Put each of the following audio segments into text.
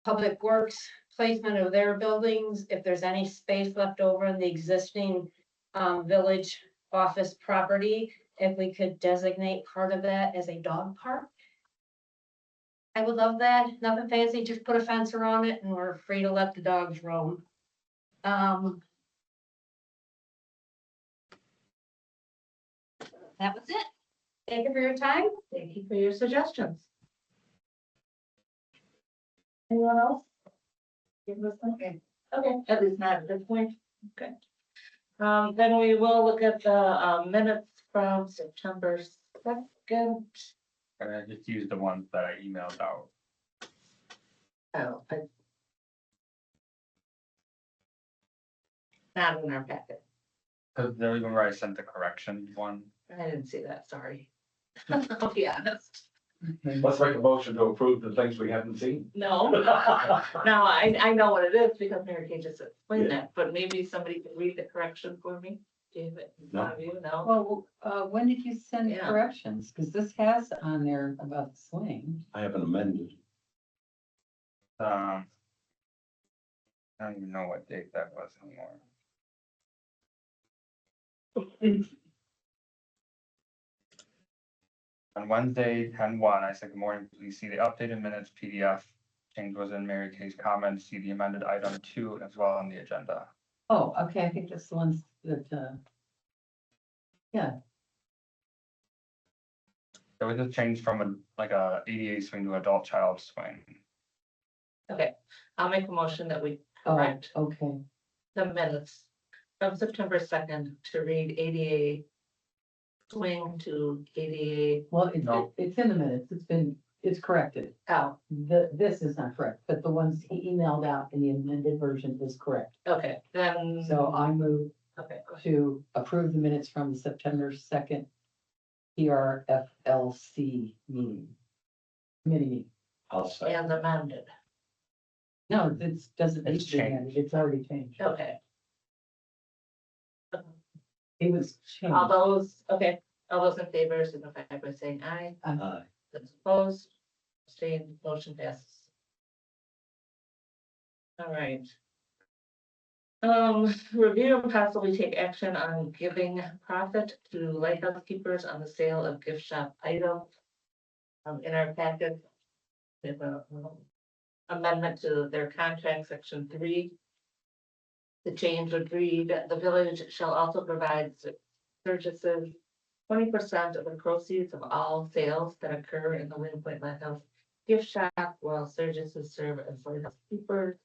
Public Works placement of their buildings, if there's any space left over in the existing village office property, if we could designate part of that as a dog park. I would love that. Nothing fancy, just put a fence around it and we're free to let the dogs roam. That was it. Thank you for your time. Thank you for your suggestions. Anyone else? Give us something. Okay, at least not at this point. Okay. Then we will look at the minutes from September 2nd. And I just used the ones that I emailed out. Oh, not in our packet. Cause there was where I sent the correction one. I didn't see that, sorry. I'll be honest. Let's make a motion to approve the things we haven't seen. No, no, I know what it is because Mary Kay just explained that, but maybe somebody can read the correction for me. David, No. one of you know. Well, when did you send Yeah. corrections? Because this has on there about the swing. I haven't amended. I don't even know what date that was anymore. On Wednesday, 10/1, I said, good morning, please see the updated minutes PDF. Change was in Mary Kay's comments, see the amended item 2 as well on the agenda. Oh, okay, I think that's the ones that, yeah, There was a change from a ADA swing to adult child swing. Okay, I'll make a motion that we oh, correct okay. the minutes from September 2nd to read ADA swing to ADA. Well, No. it's in the minutes. It's corrected. Oh, This is not correct, but the ones he emailed out in the amended version is correct. okay, then. So I move Okay, go ahead. to approve the minutes from the September 2nd PRFLC meeting. Committee meeting. I'll say. And amended, No, it doesn't need It's to be amended. It's already changed. okay. It was changed. All those, okay, all those in favor, signify by saying aye. Those opposed, abstained, motion passes. All right. Review and possibly take action on giving profit to lighthouse keepers on the sale of gift shop items. In our packet, we have a amendment to their contract, section 3. The change would read, the village shall also provide services 20% of the proceeds of all sales that occur in the Wind Point Lighthouse gift shop, while services serve as lighthouse keepers.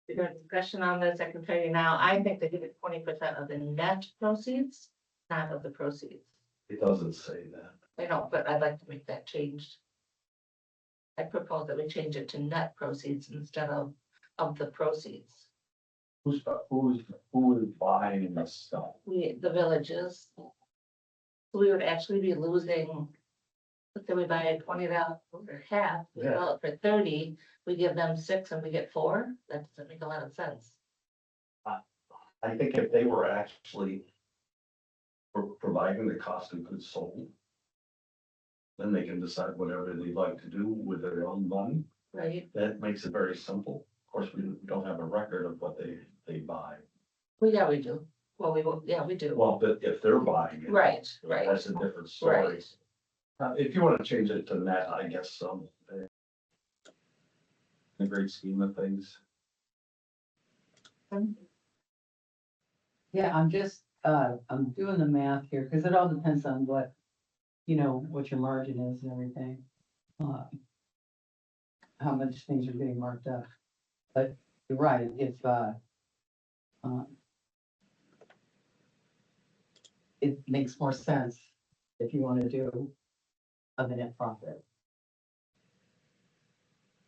We got a discussion on this, I can tell you now, I think they give it 20% of the net proceeds, not of the proceeds. It doesn't say that. I know, but I'd like to make that change. I propose that we change it to net proceeds instead of the proceeds. Who is buying this stuff? The villages. We would actually be losing. Let's say we buy a $20 or half, we sell it for 30, we give them 6 and we get 4, that doesn't make a lot of sense. I think if they were actually providing the cost of goods sold, then they can decide whatever they'd like to do with their own money. Right, That makes it very simple. Of course, we don't have a record of what they buy. well, yeah, we do, well, we will, yeah, we do, Well, but if they're buying it. right, right, That's a different story. right. If you want to change it to net, I guess so. In the great scheme of things. Yeah, I'm just, I'm doing the math here, because it all depends on what, what your margin is and everything. How much things are getting marked up. But you're right, if, it makes more sense if you want to do a net profit.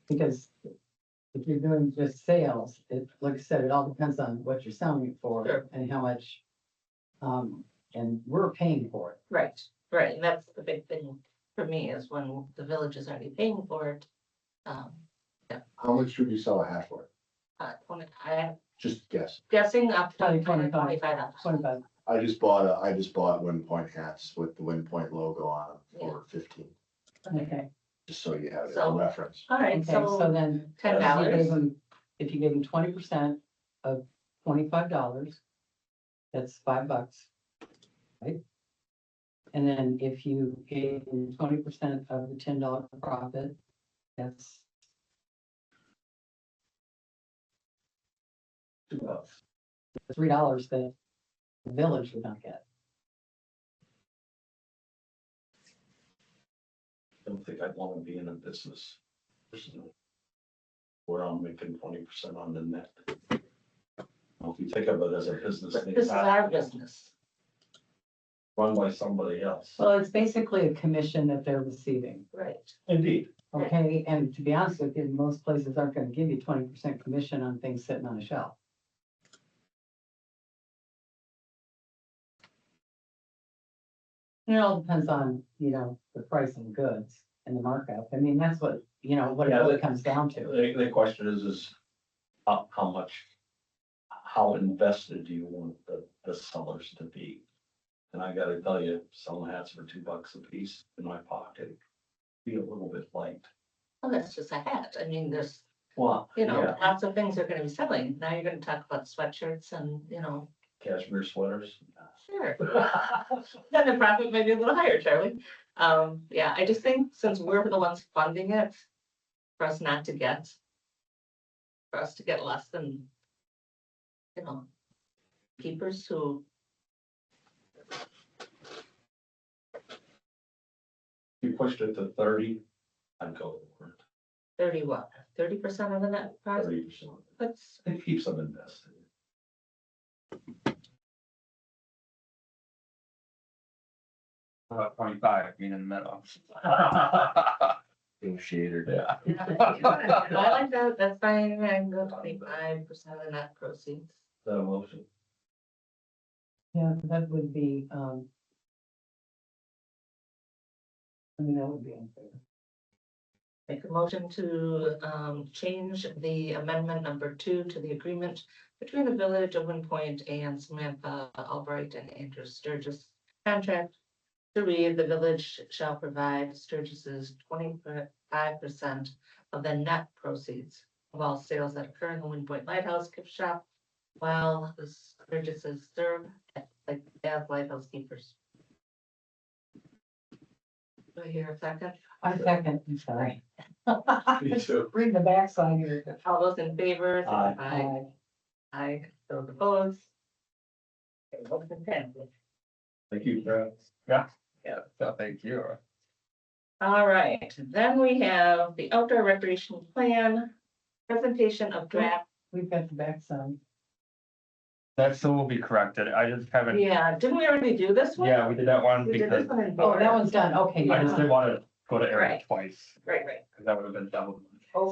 Because if you're doing just sales, like I said, it all depends on what you're selling it for Sure. and how much. And we're paying for it. Right, right, and that's the big thing for me is when the village is already paying for it. How much should you sell a hat for? 20, I'm Just guess. guessing up to Probably 25. $25. 25. I just bought Wind Point hats with the Wind Point logo on them for 15. Okay. Just so you have it So- for reference. All right, Okay, so so then. $10. If you gave them 20% of $25, that's $5, right? And then if you gave them 20% of the $10 profit, that's $3 that the village would not get. I don't think I'd want to be in a business personally, where I'm making 20% on the net. Well, if you think of it as a business but thing, this is our business. run by somebody else. Well, it's basically a commission that they're receiving, Right. Indeed. okay? And to be honest with you, most places aren't gonna give you 20% commission on things sitting on a shelf. It all depends on, the price of the goods and the markup. I mean, that's what, what it Yeah, really but- comes down to. The question is how much, how invested do you want the sellers to be? And I gotta tell you, selling hats for $2 a piece in my pocket, be a little bit light. Well, that's just a hat. I mean, there's, Well, yeah, lots of things are gonna be selling. Now you're gonna talk about sweatshirts and, cashmere sweaters. sure. Then the profit might be a little higher, Charlie. Yeah, I just think since we're the ones funding it, for us not to get, for us to get less than, keepers who, You pushed it to 30, I'd go for it, 30 what, 30% of the net profit? 30%. That's, It keeps them invested. About 25, being in the middle. Negotiator. Yeah. I like that, that's fine, I can go 25% of the net proceeds. That motion. Yeah, that would be, that would be unfair. Make a motion to change the amendment number 2 to the agreement between the Village of Wind Point and Samantha Albright and Andrew Sturgis contract to read, the village shall provide Sturgis's 25% of the net proceeds of all sales that occur in the Wind Point Lighthouse gift shop, while the Sturgises serve as lighthouse keepers. Do I hear a second? I second, I'm sorry. Me too. Read the backside here. All those in favor? say Aye. Aye. Aye, those opposed. Okay, motion passes. Thank you, Brad. Yeah, so thank you. All right, then we have the outdoor recreation plan, presentation of draft. We've got the backside. That still will be corrected. I just haven't, Yeah, didn't we already do this one? yeah, we did that one We did because this one in Oh, board. that one's done, okay. I just didn't want to go to Eric Right. twice, Right. because that would have been double.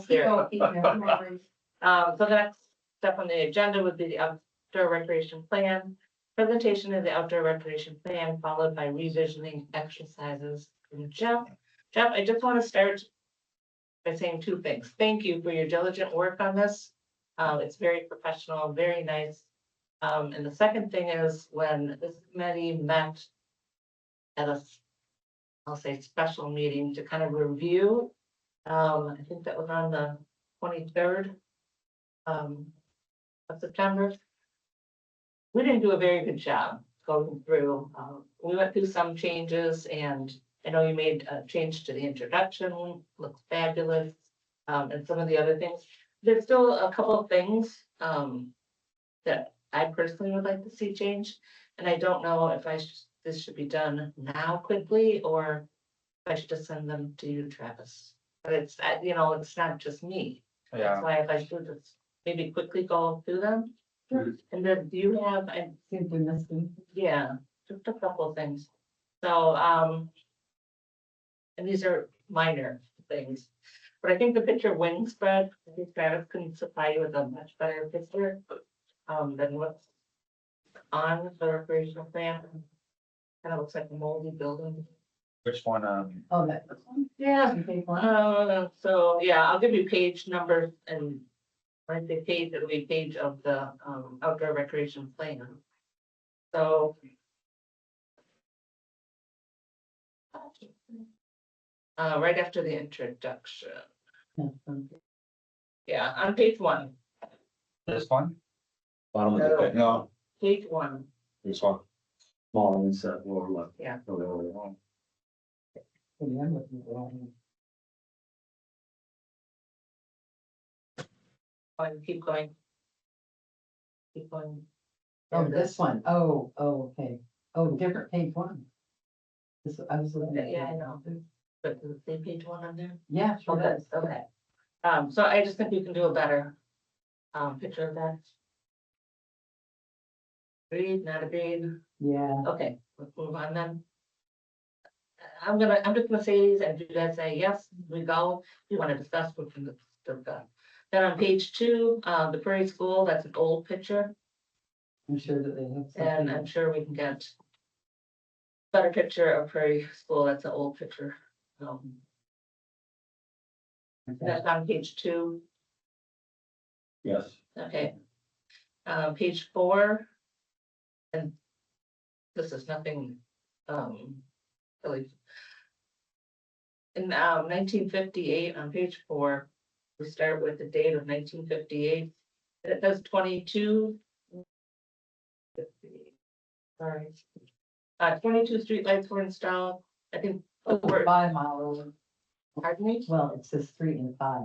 There. Okay, no worries. So the next step on the agenda would be the outdoor recreation plan. Presentation of the outdoor recreation plan, followed by revisioning exercises from Jeff. Jeff, I just want to start by saying 2 things. Thank you for your diligent work on this. It's very professional, very nice. And the second thing is when this committee met at I'll say special meeting to kind of review. I think that was on the 23rd of September. We didn't do a very good job going through. We went through some changes, and I know you made a change to the introduction, looks fabulous. And some of the other things. There's still a couple of things that I personally would like to see changed. And I don't know if this should be done now quickly, or if I should just send them to you, Travis. But it's, it's not just me. Yeah, That's why if I should just maybe quickly go through them. Sure. And then do you have, Seems we missed them. yeah, just a couple of things. So, and these are minor things. But I think the picture wing spread, I think Travis can supply you with a much better picture than what's on the recreational plan. Kind of looks like a moldy building. which one, Oh, that one? Yeah. You take one? So, yeah, I'll give you page numbers and when I say page, it'll be page of the outdoor recreation plan. So. right after the introduction. Yeah, Yeah, on page 1, This one? Bottom of the page. No, page 1. this one. Small inset, lower left. Yeah. Oh, I'm looking at the wrong Keep going. Keep going. one. Oh, this one. Oh, okay. Oh, different page 1. This, I was looking at. Yeah, I know. But does it say page 1 on there? Yeah, sure Okay, does. okay. So I just think you can do a better, picture of that. Agreed, not agreed? Yeah, Okay, let's move on then. I'm just gonna say these, and if you guys say yes, we go, if you wanna discuss, we can discuss. Then on page 2, the Prairie School, that's an old picture, I'm sure that they have and I'm something. sure we can get better picture of Prairie School, that's an old picture. That's on page 2, Yes. okay. Page 4. And this is nothing, really. In 1958, on page 4, we start with the date of 1958. It says 22. Sorry. 22 streetlights were installed. I think. Oh, over- 5 mile road. Pardon me? Well, it says 3 and 5.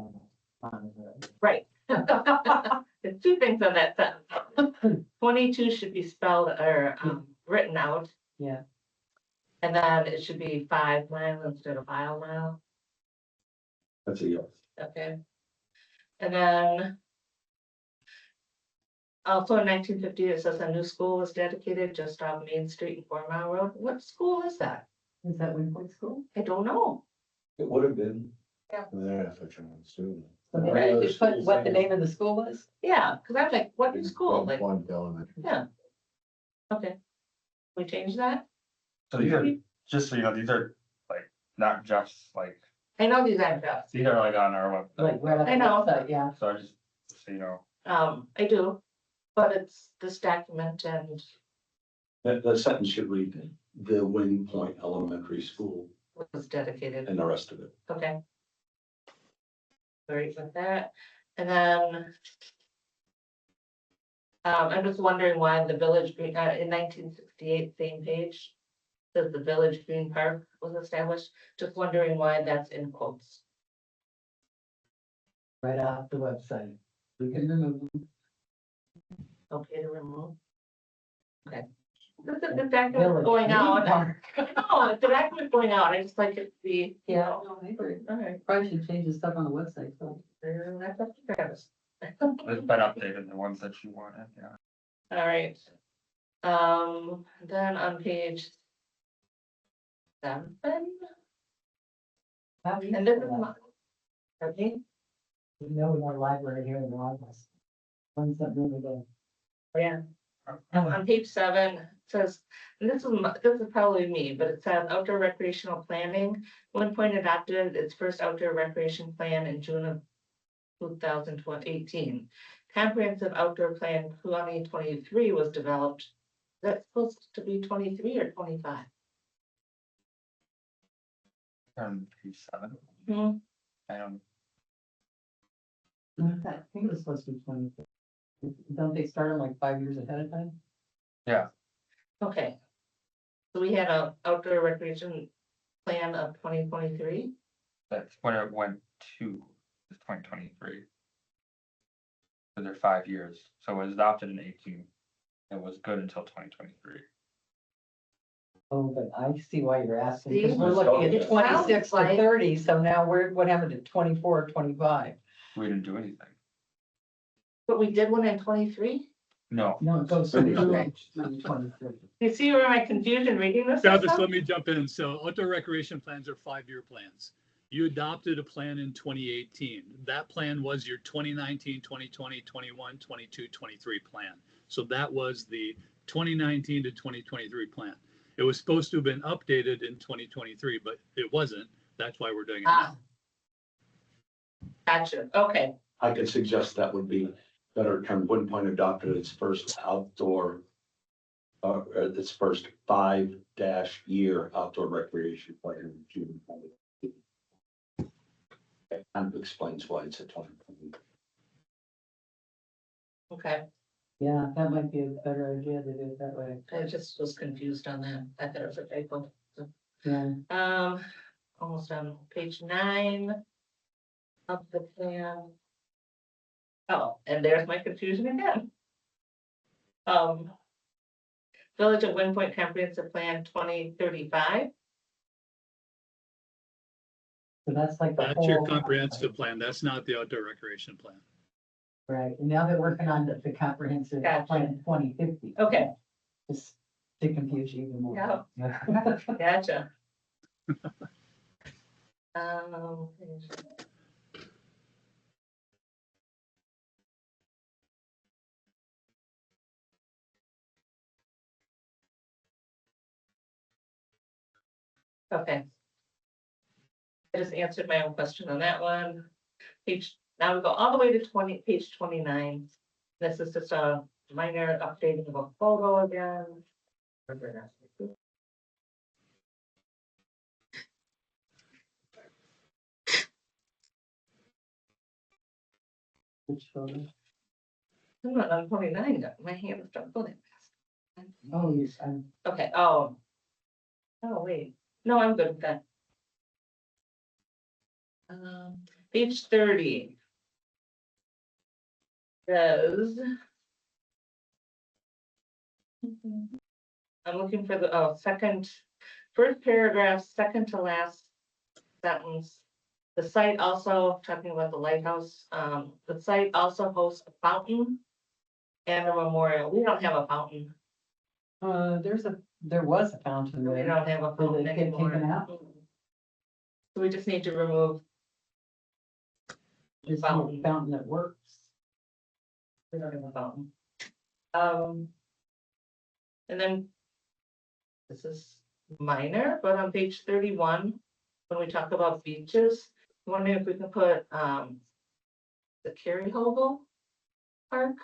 mile road. Right. There's 2 things on that sentence. 22 should be spelled or written out, Yeah, and then it should be 5 mile instead of mile. That's a yes. Okay. And then. Also in 1950, it says a new school was dedicated just off Main Street and 4 Mile Road. What school is that? is that Winford School? I don't know. It would have been. There, if I can assume. So they Right. you put what the name of the school was? Yeah, because I was like, what new school? Like, One elementary. yeah. Okay. We change that? So these are, just so you know, these are like, not just like, I know these aren't just. these are like on our Like website. right on the I know. website, yeah. So I just, so you know, I do, but it's this document and That sentence should read, the Wing Point Elementary School was dedicated. and the rest of it. Okay. Sorry about that. And then. I'm just wondering why the Village Green, in 1968, same page. Says the Village Green Park was established, just wondering why that's in quotes. Right off the website. We can remove them. Okay to remove. Okay. The document Village going Green out. Park. No, the document going out, I just like it to be, you Yeah, know. no, I agree. All right. Probably should change the stuff on the website, so. That's up to Travis. it's been updated, the ones that you wanted, yeah. All right. Then on page 7. How easy And this is is that? my. Okay, We know we have a library here in the office. One's that really good. yeah. On page 7, it says, and this is probably me, but it says outdoor recreational planning. One Point adopted its first outdoor recreation plan in June of 2018. Comprehensive outdoor plan 2023 was developed. That's supposed to be 23 or 25? On page 7, Hmm. I don't, I think it was supposed to be 20. Don't they start them like 5 years ahead of time? Okay. So we had a outdoor recreation plan of 2023. that's when it went to, is 2023. So they're 5 years, so it was adopted in 18. It was good until 2023. Oh, but I see why you're asking, See? because we're looking at It 26 to sounds like- 30, so now what happened to 24 or 25? We didn't do anything. But we did one in 23. No, No, it goes through 23. You see where my confusion reading this? Travis, stuff? let me jump in. So outdoor recreation plans are 5-year plans. You adopted a plan in 2018. That plan was your 2019, 2020, 21, 22, 23 plan. So that was the 2019 to 2023 plan. It was supposed to have been updated in 2023, but it wasn't. That's why we're doing it now. Gotcha, okay. I could suggest that would be better term. Wing Point adopted its first outdoor, its first 5-year outdoor recreation plan in June. explains why it's at 20. Okay, Yeah, that might be a better idea to do it that way. I just was confused on that. I thought it was a typo. Yeah, Almost on page 9 of the plan. Oh, and there's my confusion again. Village of Wind Point Comprehensive Plan 2035. so that's like the That's your whole. comprehensive plan. That's not the outdoor recreation plan. Right, and now they're working on the comprehensive Gotcha. plan 2050. Okay. Just to confuse you even more. Yeah. Gotcha. Okay. I just answered my own question on that one. Now we go all the way to page 29. This is just a minor updating of a photo again. Which photo? I'm not on 29 yet. My hand is not going fast. Oh, yes, I'm, Okay, oh. Oh, wait, no, I'm good with that. Page 30. Says. I'm looking for the, first paragraph, second to last sentence. The site also, talking about the lighthouse, the site also hosts a fountain and a memorial. We don't have a fountain. there was a fountain We there. don't have a fountain Did it get anymore. taken out? So we just need to remove. It's a Fountain. fountain that works. We don't have a fountain. And then. This is minor, but on page 31, when we talk about beaches, I'm wondering if we can put, the Carrie Hogle Park.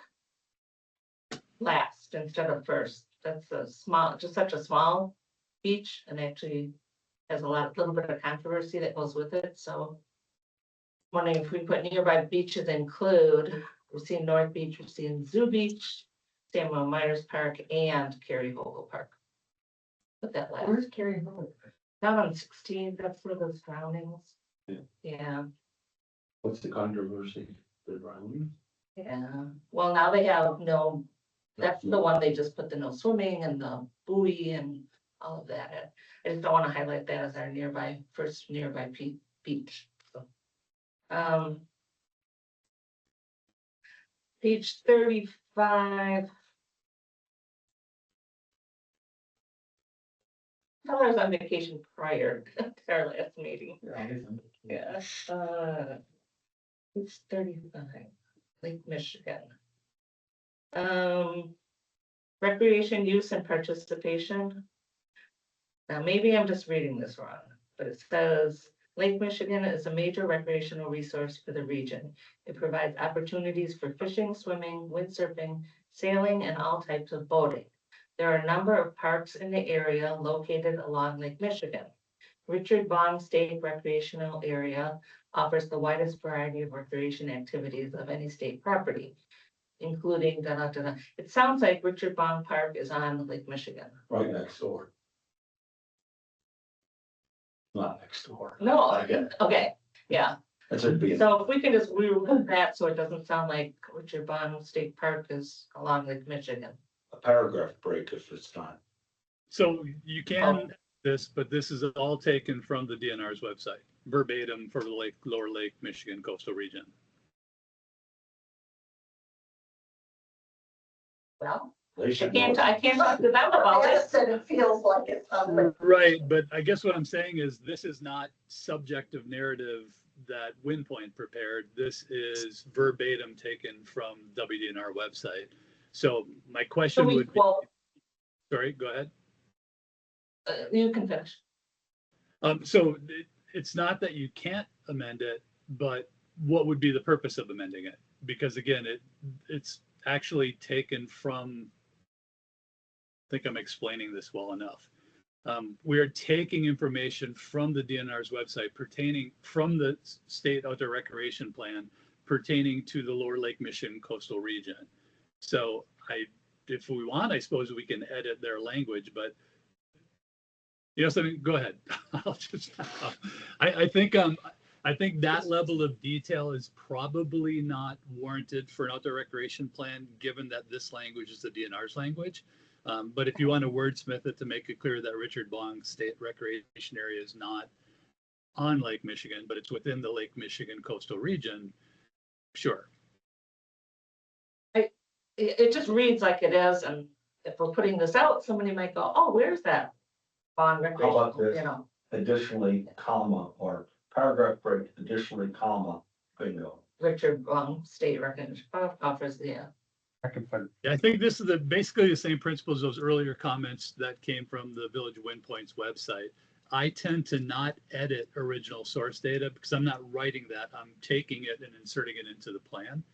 Last instead of first. That's a small, just such a small beach and actually has little bit of controversy that goes with it, so. Wondering if we put nearby beaches include, we're seeing North Beach, we're seeing Zoo Beach, Samuel Myers Park and Carrie Hogle Park. Put that last. Where's Carrie Hall? Down on 16, that's where the surroundings. Yeah. Yeah, What's the controversy? The drowning? yeah. Well, now they have no, that's the one they just put the no swimming and the buoy and all of that. I just don't want to highlight that as our first nearby beach, so. Page 35. Tell her I was on vacation prior to our last meeting. Yeah, it's 35, Lake Michigan. Recreation use and participation. Now, maybe I'm just reading this wrong, but it says Lake Michigan is a major recreational resource for the region. It provides opportunities for fishing, swimming, windsurfing, sailing, and all types of boating. There are a number of parks in the area located along Lake Michigan. Richard Bond State Recreational Area offers the widest variety of recreation activities of any state property, including It sounds like Richard Bond Park is on Lake Michigan. Right next door. Not next door. No, I get it. okay, yeah. That's it being. So if we can just remove that, so it doesn't sound like Richard Bond State Park is along Lake Michigan. A paragraph break if it's not. So you can this, but this is all taken from the DNR's website, verbatim for the Lower Lake Michigan coastal region. Well, They I should can't know. talk to them about it. Said it feels like it's something. Right, but I guess what I'm saying is this is not subjective narrative that Windpoint prepared. This is verbatim taken from WDNR website. So my So question we would be, quote, sorry, go ahead. you can finish. So it's not that you can't amend it, but what would be the purpose of amending it? Because again, it's actually taken from, I think I'm explaining this well enough. We are taking information from the DNR's website pertaining from the state outdoor recreation plan pertaining to the Lower Lake Michigan coastal region. So if we want, I suppose we can edit their language, but something, go ahead. I'll just, I think that level of detail is probably not warranted for an outdoor recreation plan, given that this language is the DNR's language. But if you want to wordsmith it to make it clear that Richard Bong's state recreation area is not on Lake Michigan, but it's within the Lake Michigan coastal region, sure. It just reads like it is, and if we're putting this out, somebody might go, oh, where's that? Bond recreation, How about this? you know, Additionally, comma, or paragraph break, additionally, comma, bingo. Richard state recognition offers, yeah. I could put, Yeah, I think this is basically the same principle as those earlier comments that came from the Village Wind Point's website. I tend to not edit original source data because I'm not writing that. I'm taking it and inserting it into the plan.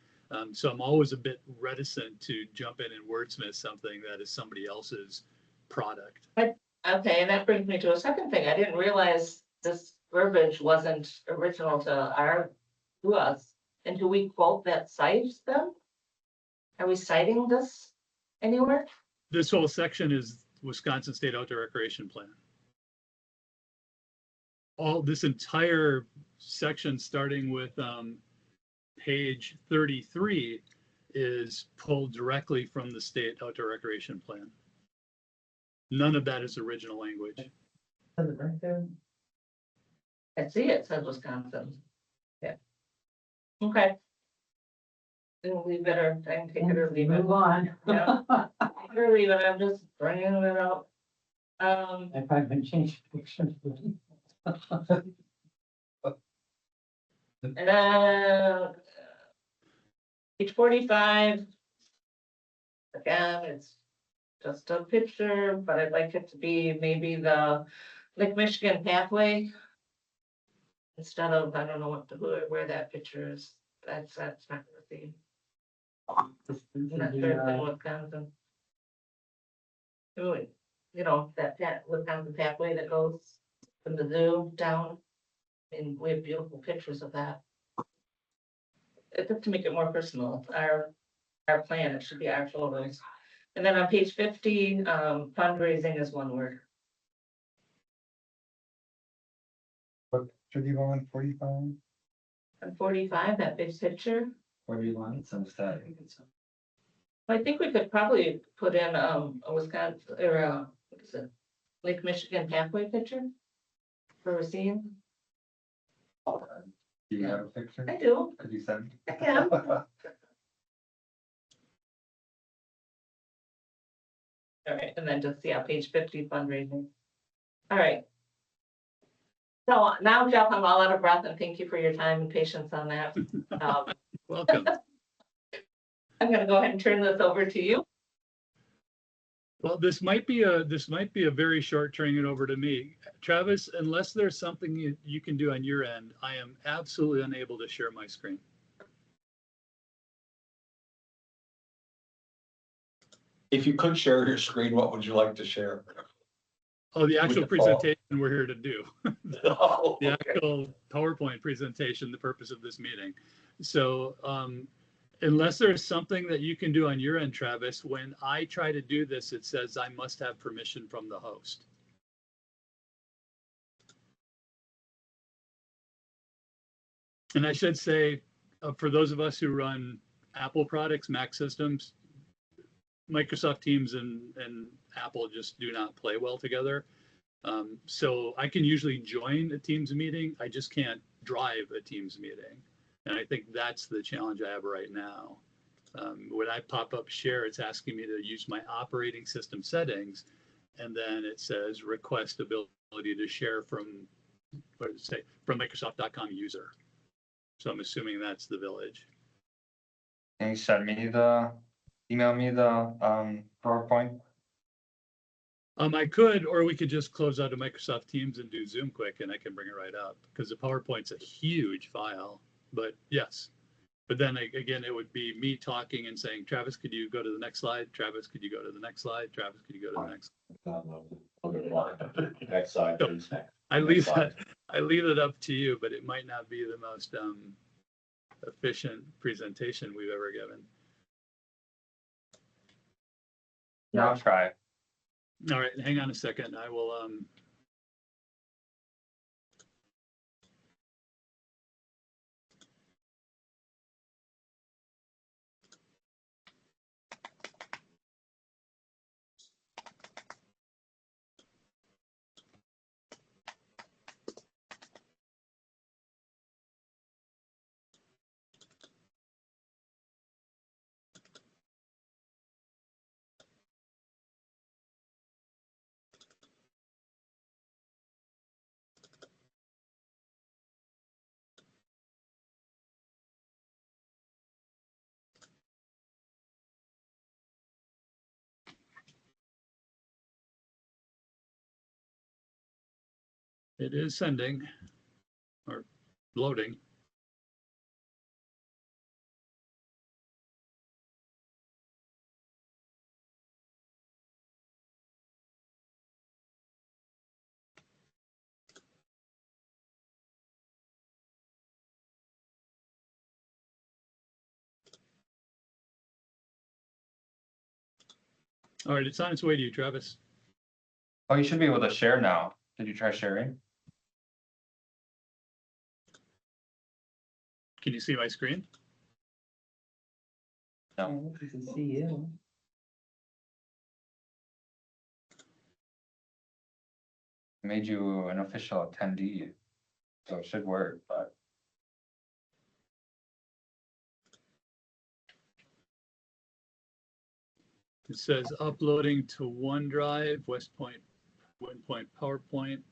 So I'm always a bit reticent to jump in and wordsmith something that is somebody else's product. Okay, and that brings me to a second thing. I didn't realize this verbiage wasn't original to us. And do we quote that site then? Are we citing this anywhere? This whole section is Wisconsin State Outdoor Recreation Plan. All this entire section, starting with page 33, is pulled directly from the State Outdoor Recreation Plan. None of that is original language. Says it right there. I see it says Wisconsin. Yeah. Okay. Then we better take it or leave it. Move on. Yeah. Take it or leave it. I'm just bringing it up. If I've been changed pictures. And page 45. Again, it's just a picture, but I'd like it to be maybe the Lake Michigan pathway. Instead of, I don't know where that picture is. That's not the theme. I'm not sure if it's Wisconsin. Really, that Wisconsin pathway that goes from the zoo down. And we have beautiful pictures of that. Just to make it more personal, our plan, it should be our photos. And then on page 50, fundraising is one word. what should you go on 45? On 45, that big picture, What do you want? Some stuff. I think we could probably put in a Wisconsin or what is it? Lake Michigan pathway picture for a scene. Do you have a picture? I do. Could you send? I can. All right, and then just, page 50 fundraising. All right. So now, Jeff, I'm all out of breath, and thank you for your time and patience on that. Welcome. I'm gonna go ahead and turn this over to you. Well, this might be a very short turning it over to me. Travis, unless there's something you can do on your end, I am absolutely unable to share my screen. If you could share your screen, what would you like to share? Oh, the actual can follow. presentation we're here to do. Oh, The okay. actual PowerPoint presentation, the purpose of this meeting. So unless there's something that you can do on your end, Travis, when I try to do this, it says I must have permission from the host. And I should say, for those of us who run Apple products, Mac systems, Microsoft Teams and Apple just do not play well together. So I can usually join a Teams meeting. I just can't drive a Teams meeting. And I think that's the challenge I have right now. When I pop up share, it's asking me to use my operating system settings. And then it says request ability to share from, what does it say, from Microsoft.com user. So I'm assuming that's the Village. Can you email me the PowerPoint? I could, or we could just close out of Microsoft Teams and do Zoom quick and I can bring it right up because the PowerPoint's a huge file, but yes. But then again, it would be me talking and saying, Travis, could you go to the next slide? Travis, could you go to the next slide? Travis, could you go to the next? Next side, So, please. I Next leave slide. that, I leave it up to you, but it might not be the most efficient presentation we've ever given. Yeah, I'll try. All right, hang on a second. I will, it is sending or loading. All right, it's on its way to you, Travis. Oh, you should be able to share now. Did you try sharing? Can you see my screen? No. I can see you. Made you an official attendee. So it should work, but It says uploading to OneDrive, West Point PowerPoint.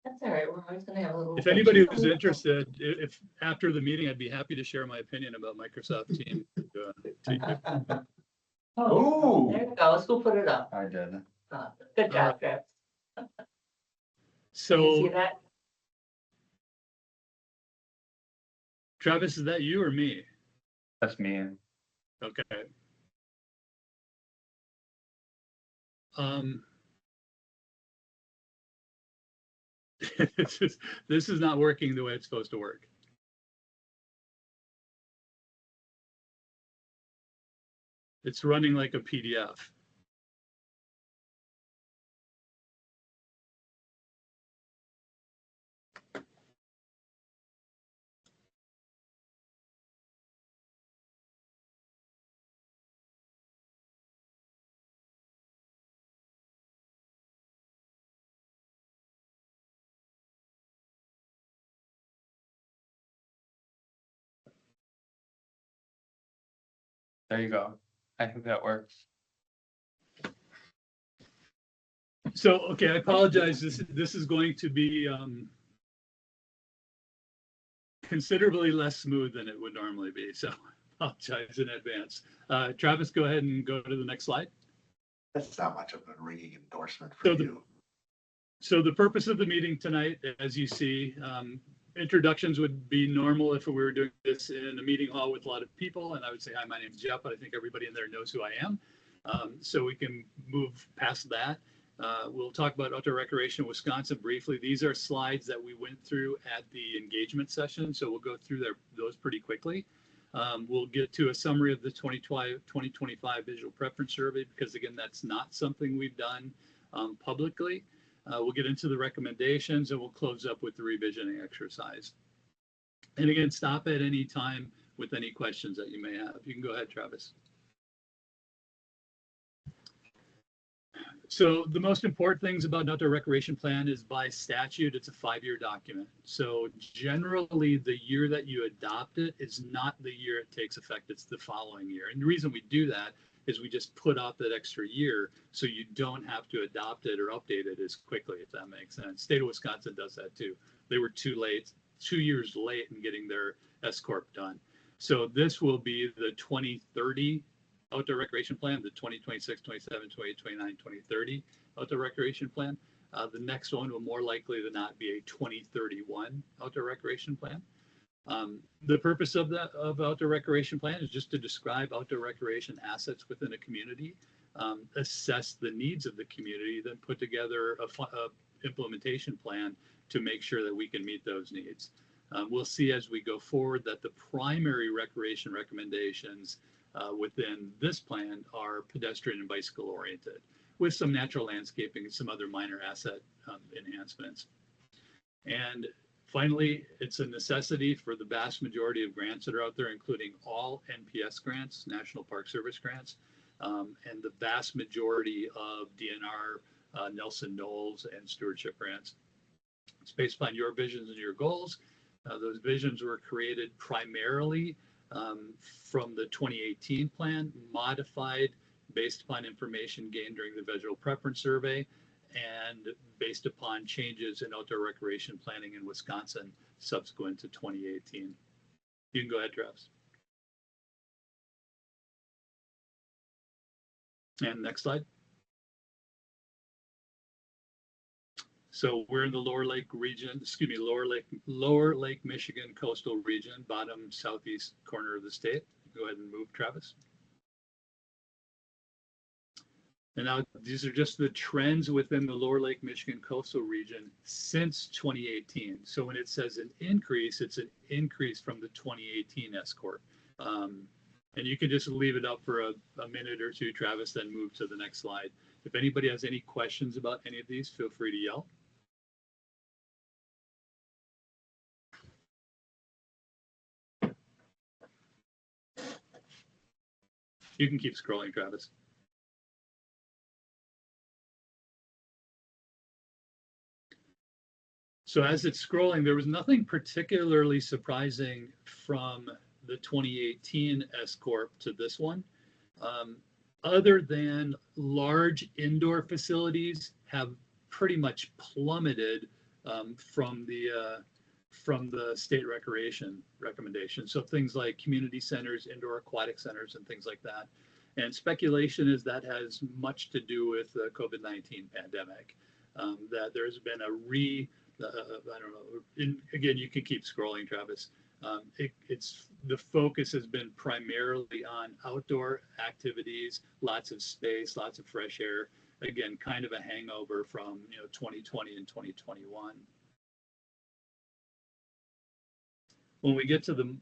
That's all right, we're always gonna have a little. If anybody was interested, if after the meeting, I'd be happy to share my opinion about Microsoft Teams. To you. Oh, there you go, let's go put it up. I did. Good job, Travis. Can you see So that? Travis, is that you or me? That's me. Okay. Um, this is not working the way it's supposed to work. It's running like a PDF. There you go. I think that works. So, okay, I apologize. This is going to be considerably less smooth than it would normally be. So I apologize in advance. Travis, go ahead and go to the next slide. That's not much of a ringing endorsement So for you. So the purpose of the meeting tonight, as you see, introductions would be normal if we were doing this in a meeting hall with a lot of people. And I would say, hi, my name is Jeff, but I think everybody in there knows who I am. So we can move past that. We'll talk about outdoor recreation in Wisconsin briefly. These are slides that we went through at the engagement session. So we'll go through those pretty quickly. We'll get to a summary of the 2025 visual preference survey, because again, that's not something we've done publicly. We'll get into the recommendations and we'll close up with the revisioning exercise. And again, stop at any time with any questions that you may have. You can go ahead, Travis. So the most important things about an outdoor recreation plan is by statute, it's a 5-year document. So generally the year that you adopt it is not the year it takes effect, it's the following year. And the reason we do that is we just put off that extra year so you don't have to adopt it or update it as quickly, if that makes sense. State of Wisconsin does that too. They were 2 years late in getting their S Corp done. So this will be the 2030 outdoor recreation plan, the 2026, 27, 28, 29, 2030 outdoor recreation plan. The next one will more likely than not be a 2031 outdoor recreation plan. The purpose of outdoor recreation plan is just to describe outdoor recreation assets within a community, assess the needs of the community, then put together a implementation plan to make sure that we can meet those needs. We'll see as we go forward that the primary recreation recommendations within this plan are pedestrian and bicycle oriented, with some natural landscaping and some other minor asset enhancements. And finally, it's a necessity for the vast majority of grants that are out there, including all NPS grants, National Park Service grants, and the vast majority of DNR, Nelson Knowles, and stewardship grants. It's based upon your visions and your goals. Those visions were created primarily from the 2018 plan, modified based upon information gained during the visual preference survey, and based upon changes in outdoor recreation planning in Wisconsin subsequent to 2018. You can go ahead, Travis. And next slide. So we're in the Lower Lake region, excuse me, Lower Lake Michigan coastal region, bottom southeast corner of the state. Go ahead and move, Travis. And now these are just the trends within the Lower Lake Michigan coastal region since 2018. So when it says an increase, it's an increase from the 2018 S-Corp. And you can just leave it up for a minute or two, Travis, then move to the next slide. If anybody has any questions about any of these, feel free to yell. You can keep scrolling, Travis. So as it's scrolling, there was nothing particularly surprising from the 2018 S-Corp to this one, other than large indoor facilities have pretty much plummeted from the state recreation recommendation. So things like community centers, indoor aquatic centers, and things like that. And speculation is that has much to do with the COVID-19 pandemic, that there's been I don't know, again, you can keep scrolling, Travis. The focus has been primarily on outdoor activities, lots of space, lots of fresh air. Again, kind of a hangover from 2020 and 2021. When we get to the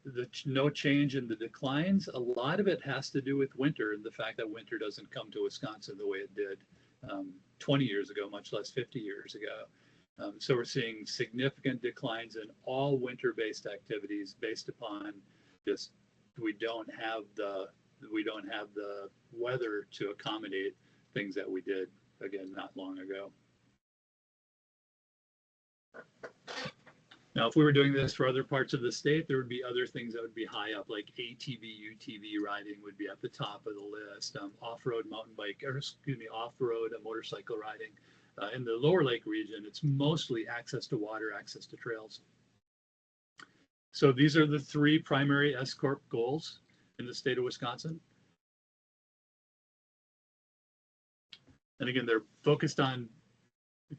no change in the declines, a lot of it has to do with winter and the fact that winter doesn't come to Wisconsin the way it did 20 years ago, much less 50 years ago. So we're seeing significant declines in all winter-based activities based upon just we don't have the weather to accommodate things that we did, again, not long ago. Now, if we were doing this for other parts of the state, there would be other things that would be high up, like ATV, UTV riding would be at the top of the list. Off-road mountain bike, or excuse me, off-road motorcycle riding. In the Lower Lake region, it's mostly access to water, access to trails. So these are the three primary S-Corp goals in the state of Wisconsin. And again, they're focused on,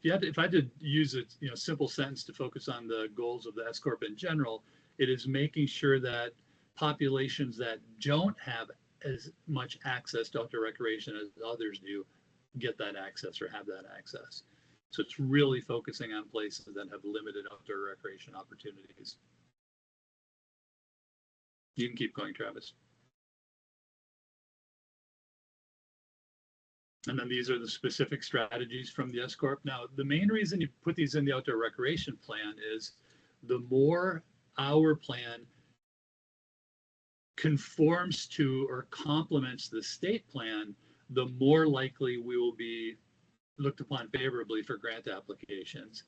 if I had to use a simple sentence to focus on the goals of the S-Corp in general, it is making sure that populations that don't have as much access to outdoor recreation as others do get that access or have that access. So it's really focusing on places that have limited outdoor recreation opportunities. You can keep going, Travis. And then these are the specific strategies from the S-Corp. Now, the main reason you put these in the outdoor recreation plan is the more our plan conforms to or complements the state plan, the more likely we will be looked upon favorably for grant applications.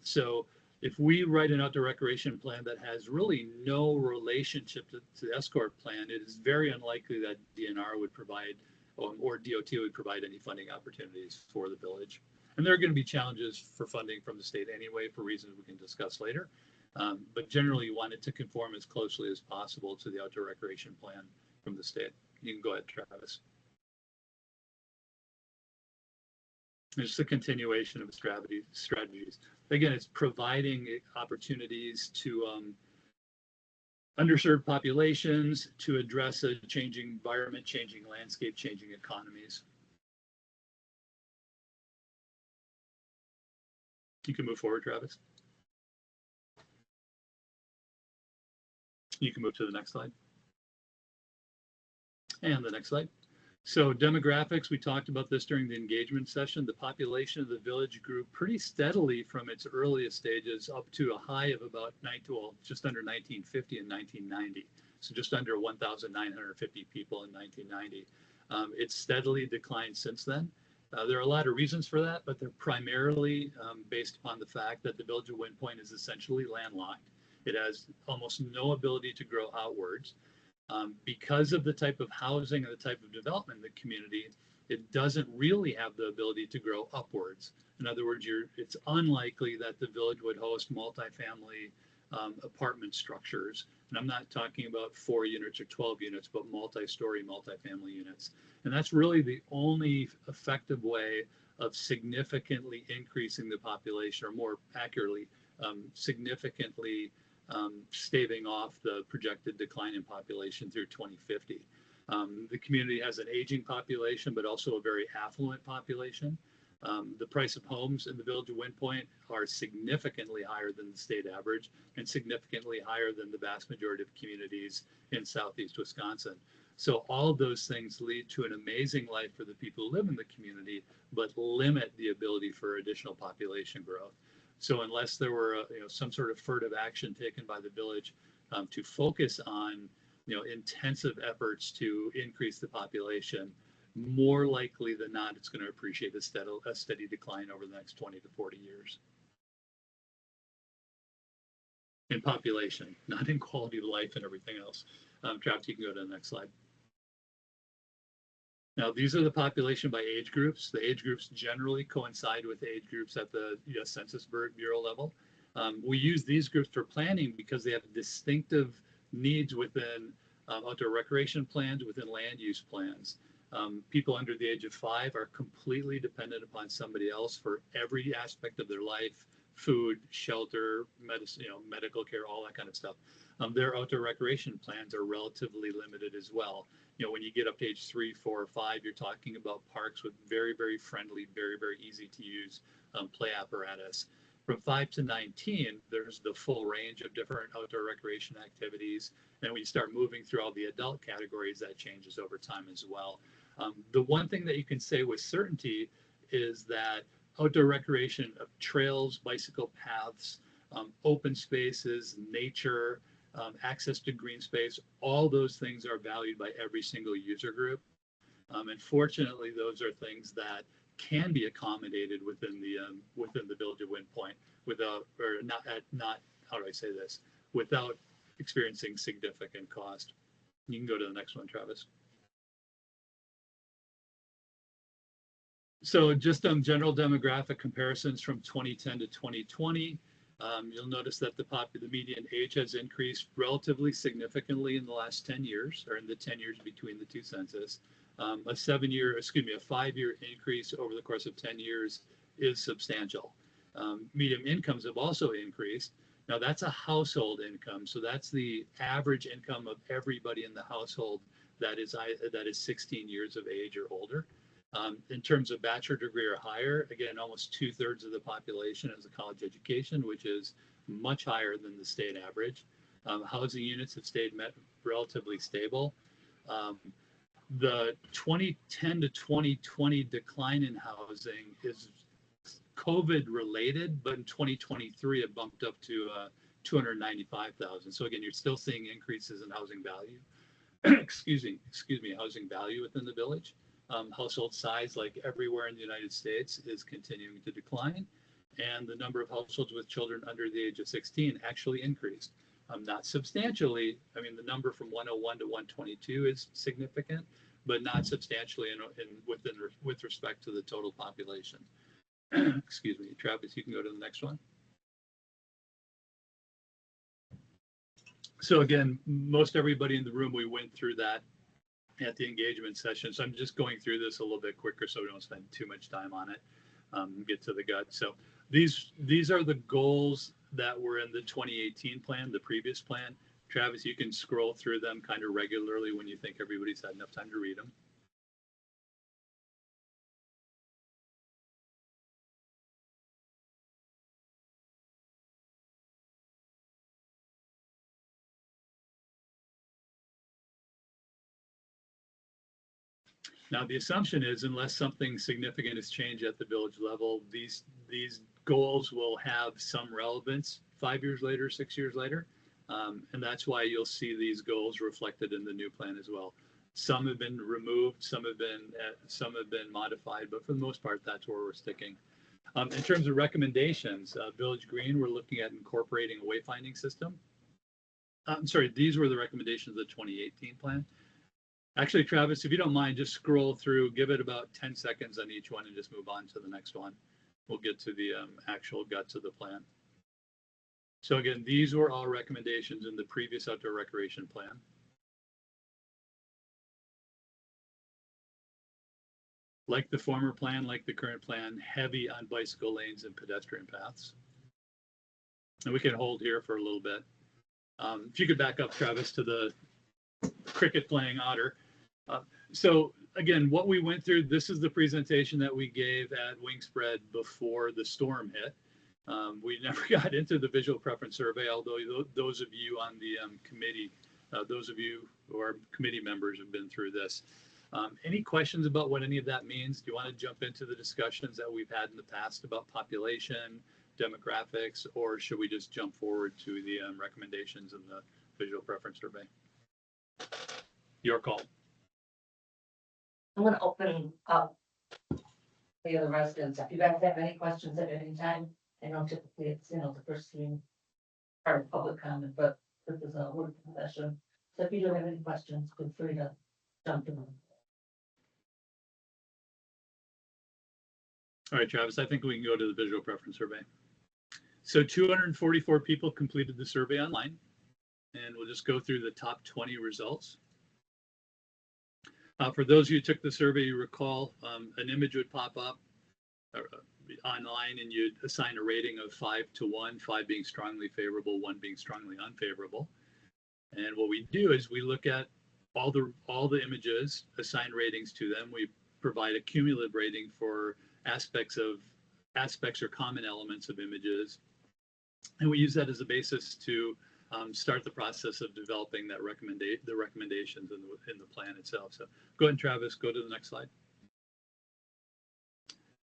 So if we write an outdoor recreation plan that has really no relationship to the S-Corp plan, it is very unlikely that DNR would provide or DOT would provide any funding opportunities for the village. And there are going to be challenges for funding from the state anyway, for reasons we can discuss later. But generally, you want it to conform as closely as possible to the outdoor recreation plan from the state. You can go ahead, Travis. It's the continuation of strategies. Again, it's providing opportunities to underserved populations, to address a changing environment, changing landscape, changing economies. You can move forward, Travis. You can move to the next slide. And the next slide. So demographics, we talked about this during the engagement session. The population of the village grew pretty steadily from its earliest stages up to a high of about just under 1950 and 1990. So just under 1,950 people in 1990. It's steadily declined since then. There are a lot of reasons for that, but they're primarily based upon the fact that the village of Wind Point is essentially landlocked. It has almost no ability to grow outwards. Because of the type of housing and the type of development in the community, it doesn't really have the ability to grow upwards. In other words, it's unlikely that the village would host multifamily apartment structures. And I'm not talking about 4 units or 12 units, but multi-story multifamily units. And that's really the only effective way of significantly increasing the population, or more accurately, significantly staving off the projected decline in population through 2050. The community has an aging population, but also a very affluent population. The price of homes in the village of Wind Point are significantly higher than the state average and significantly higher than the vast majority of communities in southeast Wisconsin. So all of those things lead to an amazing life for the people who live in the community, but limit the ability for additional population growth. So unless there were some sort of furtive action taken by the village to focus on intensive efforts to increase the population, more likely than not, it's going to appreciate a steady decline over the next 20 to 40 years. In population, not in quality of life and everything else. Travis, you can go to the next slide. Now, these are the population by age groups. The age groups generally coincide with age groups at the U.S. Census Bureau level. We use these groups for planning because they have distinctive needs within outdoor recreation plans, within land use plans. People under the age of 5 are completely dependent upon somebody else for every aspect of their life: food, shelter, medicine, medical care, all that kind of stuff. Their outdoor recreation plans are relatively limited as well. When you get up to age 3, 4, or 5, you're talking about parks with very, very friendly, very, very easy to use play apparatus. From 5 to 19, there's the full range of different outdoor recreation activities. And when you start moving through all the adult categories, that changes over time as well. The one thing that you can say with certainty is that outdoor recreation of trails, bicycle paths, open spaces, nature, access to green space, all those things are valued by every single user group. And fortunately, those are things that can be accommodated within the village of Wind Point without experiencing significant cost. You can go to the next one, Travis. So just general demographic comparisons from 2010 to 2020. You'll notice that the median age has increased relatively significantly in the last 10 years, or in the 10 years between the two census. A 5-year increase over the course of 10 years is substantial. Median incomes have also increased. Now that's a household income, so that's the average income of everybody in the household that is 16 years of age or older. In terms of bachelor degree or higher, again, almost 2/3 of the population has a college education, which is much higher than the state average. Housing units have stayed relatively stable. The 2010 to 2020 decline in housing is COVID related, but in 2023 it bumped up to 295,000. So again, you're still seeing increases in housing value. excuse me, housing value within the village. Household size, like everywhere in the United States, is continuing to decline, and the number of households with children under the age of 16 actually increased. Not substantially. I mean, the number from 101 to 122 is significant, but not substantially with respect to the total population. Excuse me, Travis, you can go to the next one. So again, most everybody in the room, we went through that at the engagement session. So I'm just going through this a little bit quicker so we don't spend too much time on it. get to the gut. So these are the goals that were in the 2018 plan, the previous plan. Travis, you can scroll through them kind of regularly when you think everybody's had enough time to read them. Now, the assumption is unless something significant has changed at the village level, these goals will have some relevance 5 years later, 6 years later. And that's why you'll see these goals reflected in the new plan as well. Some have been removed, some have been modified, but for the most part, that's where we're sticking. In terms of recommendations, Village Green, we're looking at incorporating a wayfinding system. I'm sorry, these were the recommendations of the 2018 plan. Actually, Travis, if you don't mind, just scroll through, give it about 10 seconds on each one and just move on to the next one. We'll get to the actual guts of the plan. So again, these were all recommendations in the previous outdoor recreation plan. Like the former plan, like the current plan, heavy on bicycle lanes and pedestrian paths. And we can hold here for a little bit. If you could back up, Travis, to the cricket playing otter. So again, what we went through, this is the presentation that we gave at Wingspread before the storm hit. We never got into the visual preference survey, although those of you on the committee, those of you who are committee members have been through this. Any questions about what any of that means? Do you want to jump into the discussions that we've had in the past about population, demographics, or should we just jump forward to the recommendations in the visual preference survey? Your call. I'm gonna open up the other residents. If you guys have any questions at any time, I know typically it's, the first thing part of public comment, but this is a work session. So if you do have any questions, feel free to jump in. All right, Travis, I think we can go to the visual preference survey. So 244 people completed the survey online, and we'll just go through the top 20 results. For those of you who took the survey, you recall an image would pop up online and you'd assign a rating of 5 to 1, 5 being strongly favorable, 1 being strongly unfavorable. And what we do is we look at all the images, assign ratings to them. We provide a cumulative rating for aspects or common elements of images. And we use that as a basis to start the process of developing that the recommendations in the plan itself. So go ahead, Travis, go to the next slide.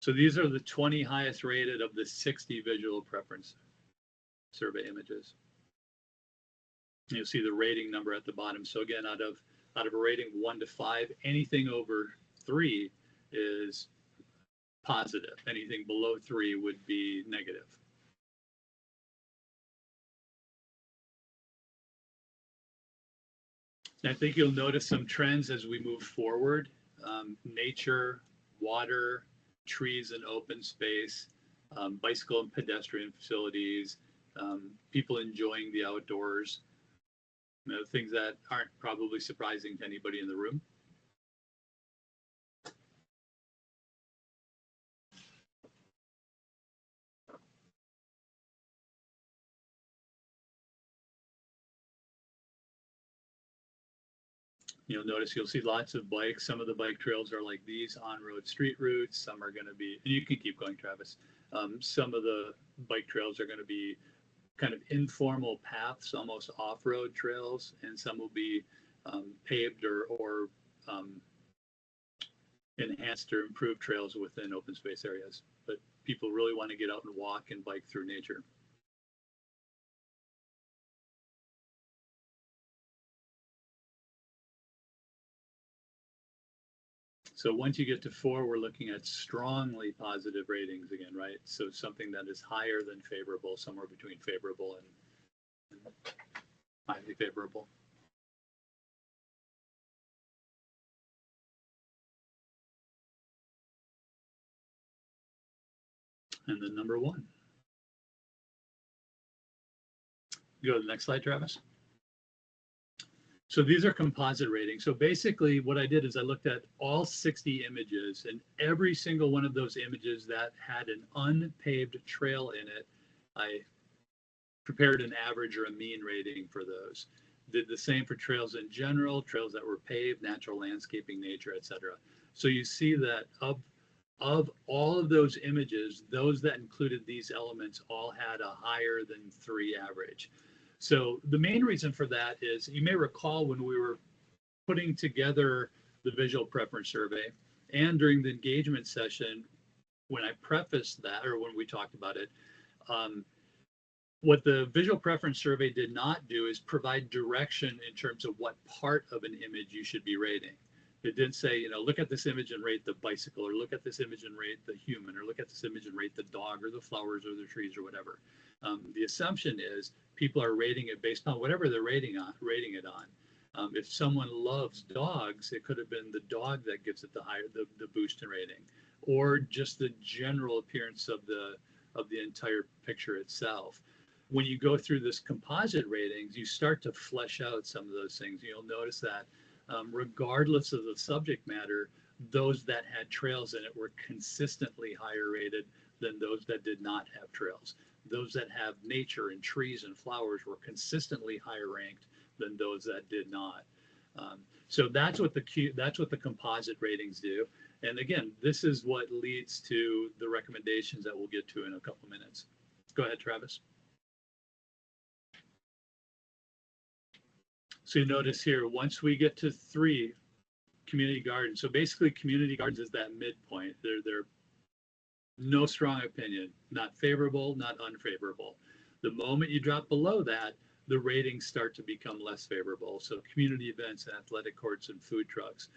So these are the 20 highest rated of the 60 visual preference survey images. You'll see the rating number at the bottom. So again, out of a rating 1 to 5, anything over 3 is positive. Anything below 3 would be negative. I think you'll notice some trends as we move forward. Nature, water, trees and open space, bicycle and pedestrian facilities, people enjoying the outdoors, things that aren't probably surprising to anybody in the room. You'll see lots of bikes. Some of the bike trails are like these on-road street routes. Some are going to be, and you can keep going, Travis. Some of the bike trails are going to be kind of informal paths, almost off-road trails, and some will be paved or enhanced or improved trails within open space areas. But people really want to get out and walk and bike through nature. So once you get to 4, we're looking at strongly positive ratings again, right? So something that is higher than favorable, somewhere between favorable and highly favorable. And then number 1. Go to the next slide, Travis. So these are composite ratings. So basically what I did is I looked at all 60 images, and every single one of those images that had an unpaved trail in it, I prepared an average or a mean rating for those. Did the same for trails in general, trails that were paved, natural landscaping, nature, etc. So you see that of all of those images, those that included these elements all had a higher than 3 average. So the main reason for that is, you may recall when we were putting together the visual preference survey and during the engagement session, when I prefaced that, or when we talked about it, what the visual preference survey did not do is provide direction in terms of what part of an image you should be rating. It didn't say, you know, look at this image and rate the bicycle, or look at this image and rate the human, or look at this image and rate the dog or the flowers or the trees or whatever. The assumption is people are rating it based on whatever they're rating it on. If someone loves dogs, it could have been the dog that gives it the boost in rating, or just the general appearance of the entire picture itself. When you go through this composite ratings, you start to flesh out some of those things. You'll notice that regardless of the subject matter, those that had trails in it were consistently higher rated than those that did not have trails. Those that have nature and trees and flowers were consistently higher ranked than those that did not. So that's what the composite ratings do. And again, this is what leads to the recommendations that we'll get to in a couple minutes. Go ahead, Travis. So you notice here, once we get to 3, community gardens. So basically community gardens is that midpoint. They're no strong opinion, not favorable, not unfavorable. The moment you drop below that, the ratings start to become less favorable. So community events, athletic courts, and food trucks.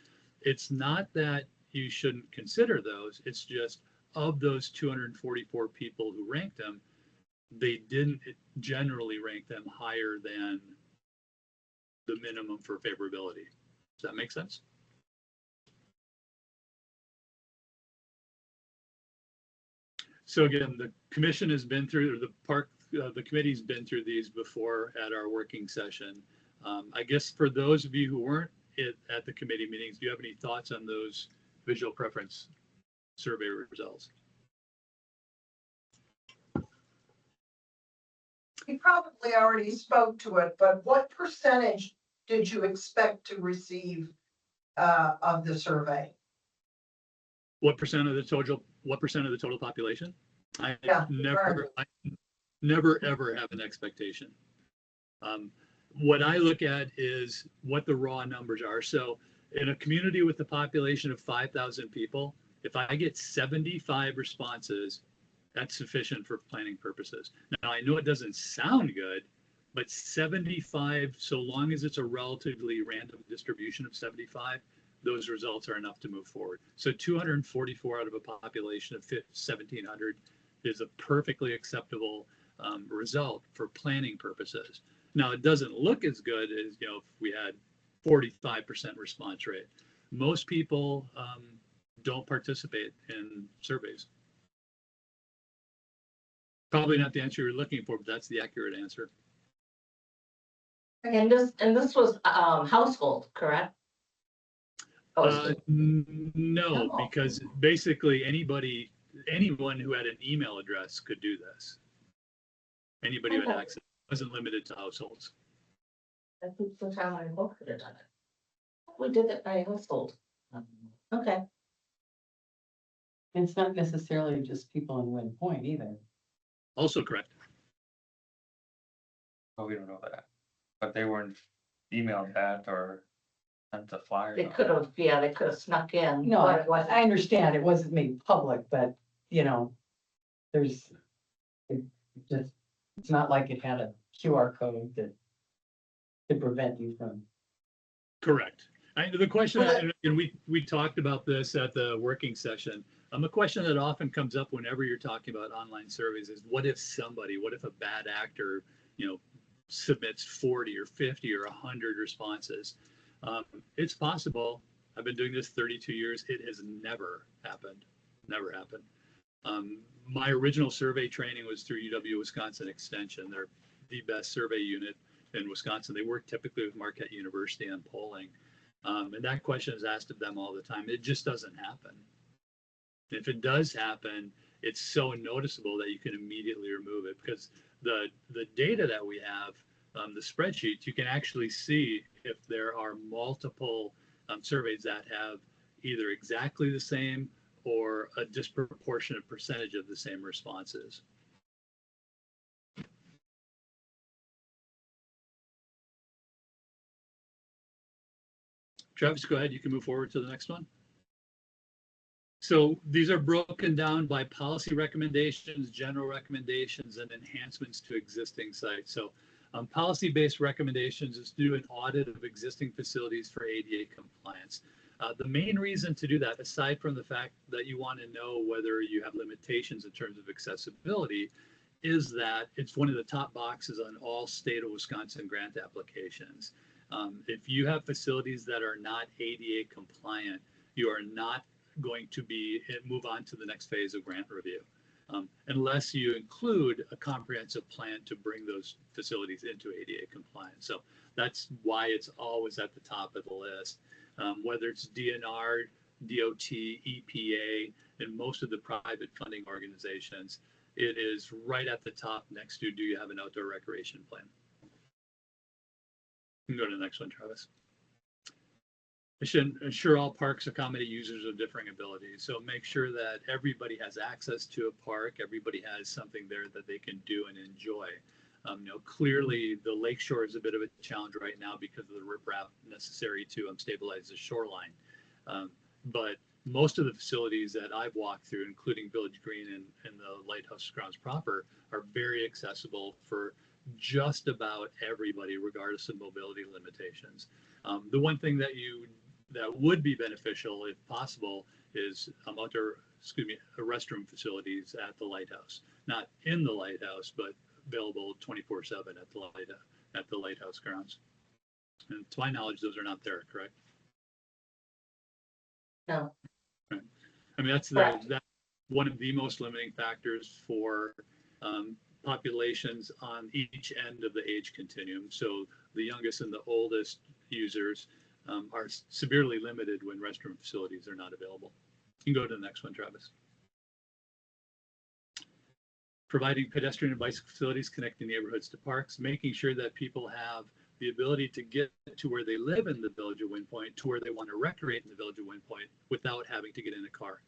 It's not that you shouldn't consider those. It's just, of those 244 people who ranked them, they didn't generally rank them higher than the minimum for favorability. Does that make sense? So again, the commission has been through, the committee's been through these before at our working session. I guess for those of you who weren't at the committee meetings, do you have any thoughts on those visual preference survey results? You probably already spoke to it, but what percentage did you expect to receive of the survey? What percent of the total population? I never ever have an expectation. What I look at is what the raw numbers are. So in a community with a population of 5,000 people, if I get 75 responses, that's sufficient for planning purposes. Now, I know it doesn't sound good, but 75, so long as it's a relatively random distribution of 75, those results are enough to move forward. So 244 out of a population of 1,700 is a perfectly acceptable result for planning purposes. Now, it doesn't look as good as, you know, if we had 45% response rate. Most people don't participate in surveys. Probably not the answer you're looking for, but that's the accurate answer. And this was household, correct? No, because basically anyone who had an email address could do this. Anybody who had access. It wasn't limited to households. I think the time I both could have done it. We did it by household. Okay. It's not necessarily just people in Wind Point either. Also correct. But we don't know that. But they weren't emailed that or sent a flyer. They could have, yeah, they could have snuck in. No, but it wasn't. I understand it wasn't made public, but you know, it's not like it had a QR code that could prevent you from. Correct. The question, and we talked about this at the working session. A question that often comes up whenever you're talking about online surveys is, what if a bad actor, you know, submits 40 or 50 or 100 responses? It's possible. I've been doing this 32 years. It has never happened. Never happened. My original survey training was through UW Wisconsin Extension. They're the best survey unit in Wisconsin. They work typically with Marquette University on polling. And that question is asked of them all the time. It just doesn't happen. If it does happen, it's so noticeable that you can immediately remove it, because the data that we have, the spreadsheets, you can actually see if there are multiple surveys that have either exactly the same or a disproportionate percentage of the same responses. Travis, go ahead. You can move forward to the next one. So these are broken down by policy recommendations, general recommendations, and enhancements to existing sites. So policy-based recommendations is to do an audit of existing facilities for ADA compliance. The main reason to do that, aside from the fact that you want to know whether you have limitations in terms of accessibility, is that it's one of the top boxes on all state of Wisconsin grant applications. If you have facilities that are not ADA compliant, you are not going to move on to the next phase of grant review, unless you include a comprehensive plan to bring those facilities into ADA compliance. So that's why it's always at the top of the list. Whether it's DNR, DOT, EPA, and most of the private funding organizations, it is right at the top next to, do you have an outdoor recreation plan? You can go to the next one, Travis. It should ensure all parks accommodate users of differing abilities. So make sure that everybody has access to a park, everybody has something there that they can do and enjoy. Clearly the lakeshore is a bit of a challenge right now because of the riprap necessary to stabilize the shoreline. But most of the facilities that I've walked through, including Village Green and the Lighthouse grounds proper, are very accessible for just about everybody, regardless of mobility limitations. The one thing that would be beneficial, if possible, is restroom facilities at the lighthouse. Not in the lighthouse, but available 24/7 at the lighthouse grounds. And to my knowledge, those are not there, correct? No. Right. I mean, that's one of the most limiting factors for populations on each end of the age continuum. So the youngest and the oldest users are severely limited when restroom facilities are not available. You can go to the next one, Travis. Providing pedestrian and bicycle facilities connecting neighborhoods to parks, making sure that people have the ability to get to where they live in the Village of Wind Point, to where they want to recreate in the Village of Wind Point without having to get in a car.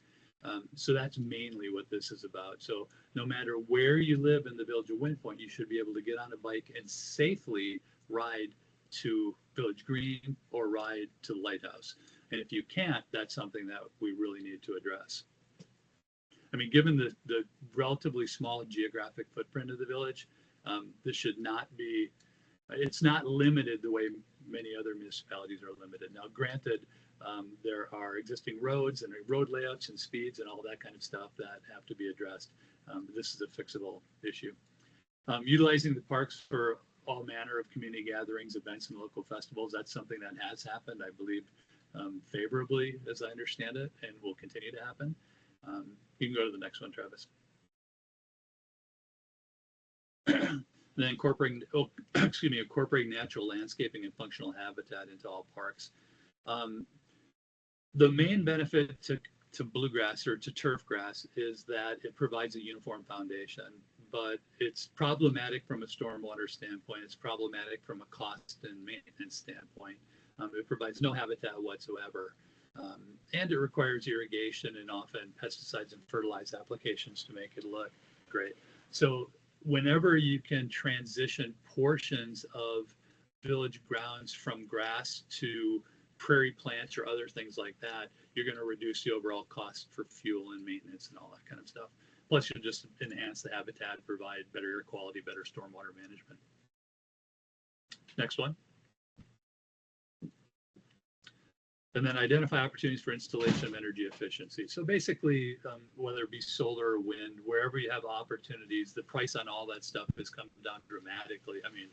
So that's mainly what this is about. So no matter where you live in the Village of Wind Point, you should be able to get on a bike and safely ride to Village Green or ride to the Lighthouse. And if you can't, that's something that we really need to address. I mean, given the relatively small geographic footprint of the village, this should not be, it's not limited the way many other municipalities are limited. Now, granted, there are existing roads and road layouts and speeds and all that kind of stuff that have to be addressed. This is a fixable issue. Utilizing the parks for all manner of community gatherings, events, and local festivals, that's something that has happened, I believe, favorably, as I understand it, and will continue to happen. You can go to the next one, Travis. Then incorporating natural landscaping and functional habitat into all parks. The main benefit to bluegrass or to turf grass is that it provides a uniform foundation, but it's problematic from a stormwater standpoint. It's problematic from a cost and maintenance standpoint. It provides no habitat whatsoever. And it requires irrigation and often pesticides and fertilizer applications to make it look great. So whenever you can transition portions of village grounds from grass to prairie plants or other things like that, you're going to reduce the overall cost for fuel and maintenance and all that kind of stuff. Plus, you'll just enhance the habitat, provide better air quality, better stormwater management. Next one. And then identify opportunities for installation of energy efficiency. So basically, whether it be solar or wind, wherever you have opportunities, the price on all that stuff has come down dramatically. I mean,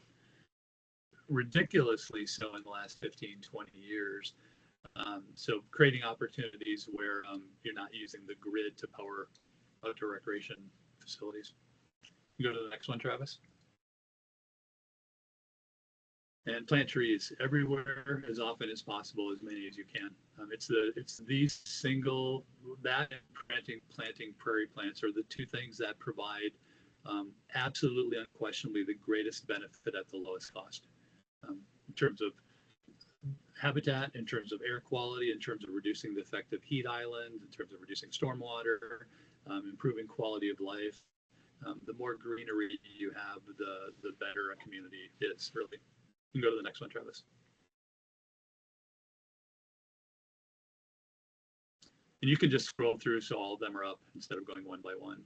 ridiculously so in the last 15, 20 years. So creating opportunities where you're not using the grid to power outdoor recreation facilities. You go to the next one, Travis. And plant trees everywhere as often as possible, as many as you can. It's the single, that and planting prairie plants are the two things that provide absolutely unquestionably the greatest benefit at the lowest cost, in terms of habitat, in terms of air quality, in terms of reducing the effect of heat island, in terms of reducing stormwater, improving quality of life. The more greenery you have, the better a community is, really. You can go to the next one, Travis. And you can just scroll through so all of them are up instead of going one by one.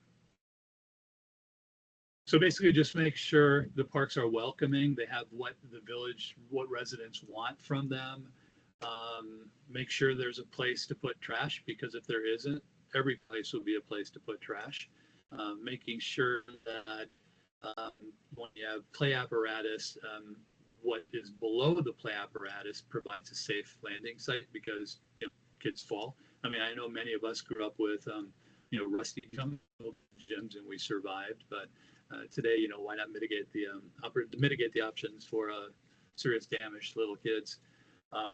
So basically just make sure the parks are welcoming. They have what the village, what residents want from them. Make sure there's a place to put trash, because if there isn't, every place will be a place to put trash. Making sure that when you have play apparatus, what is below the play apparatus provides a safe landing site, because kids fall. I mean, I know many of us grew up with rusty gyms and we survived, but today, why not mitigate the options for serious damage to little kids?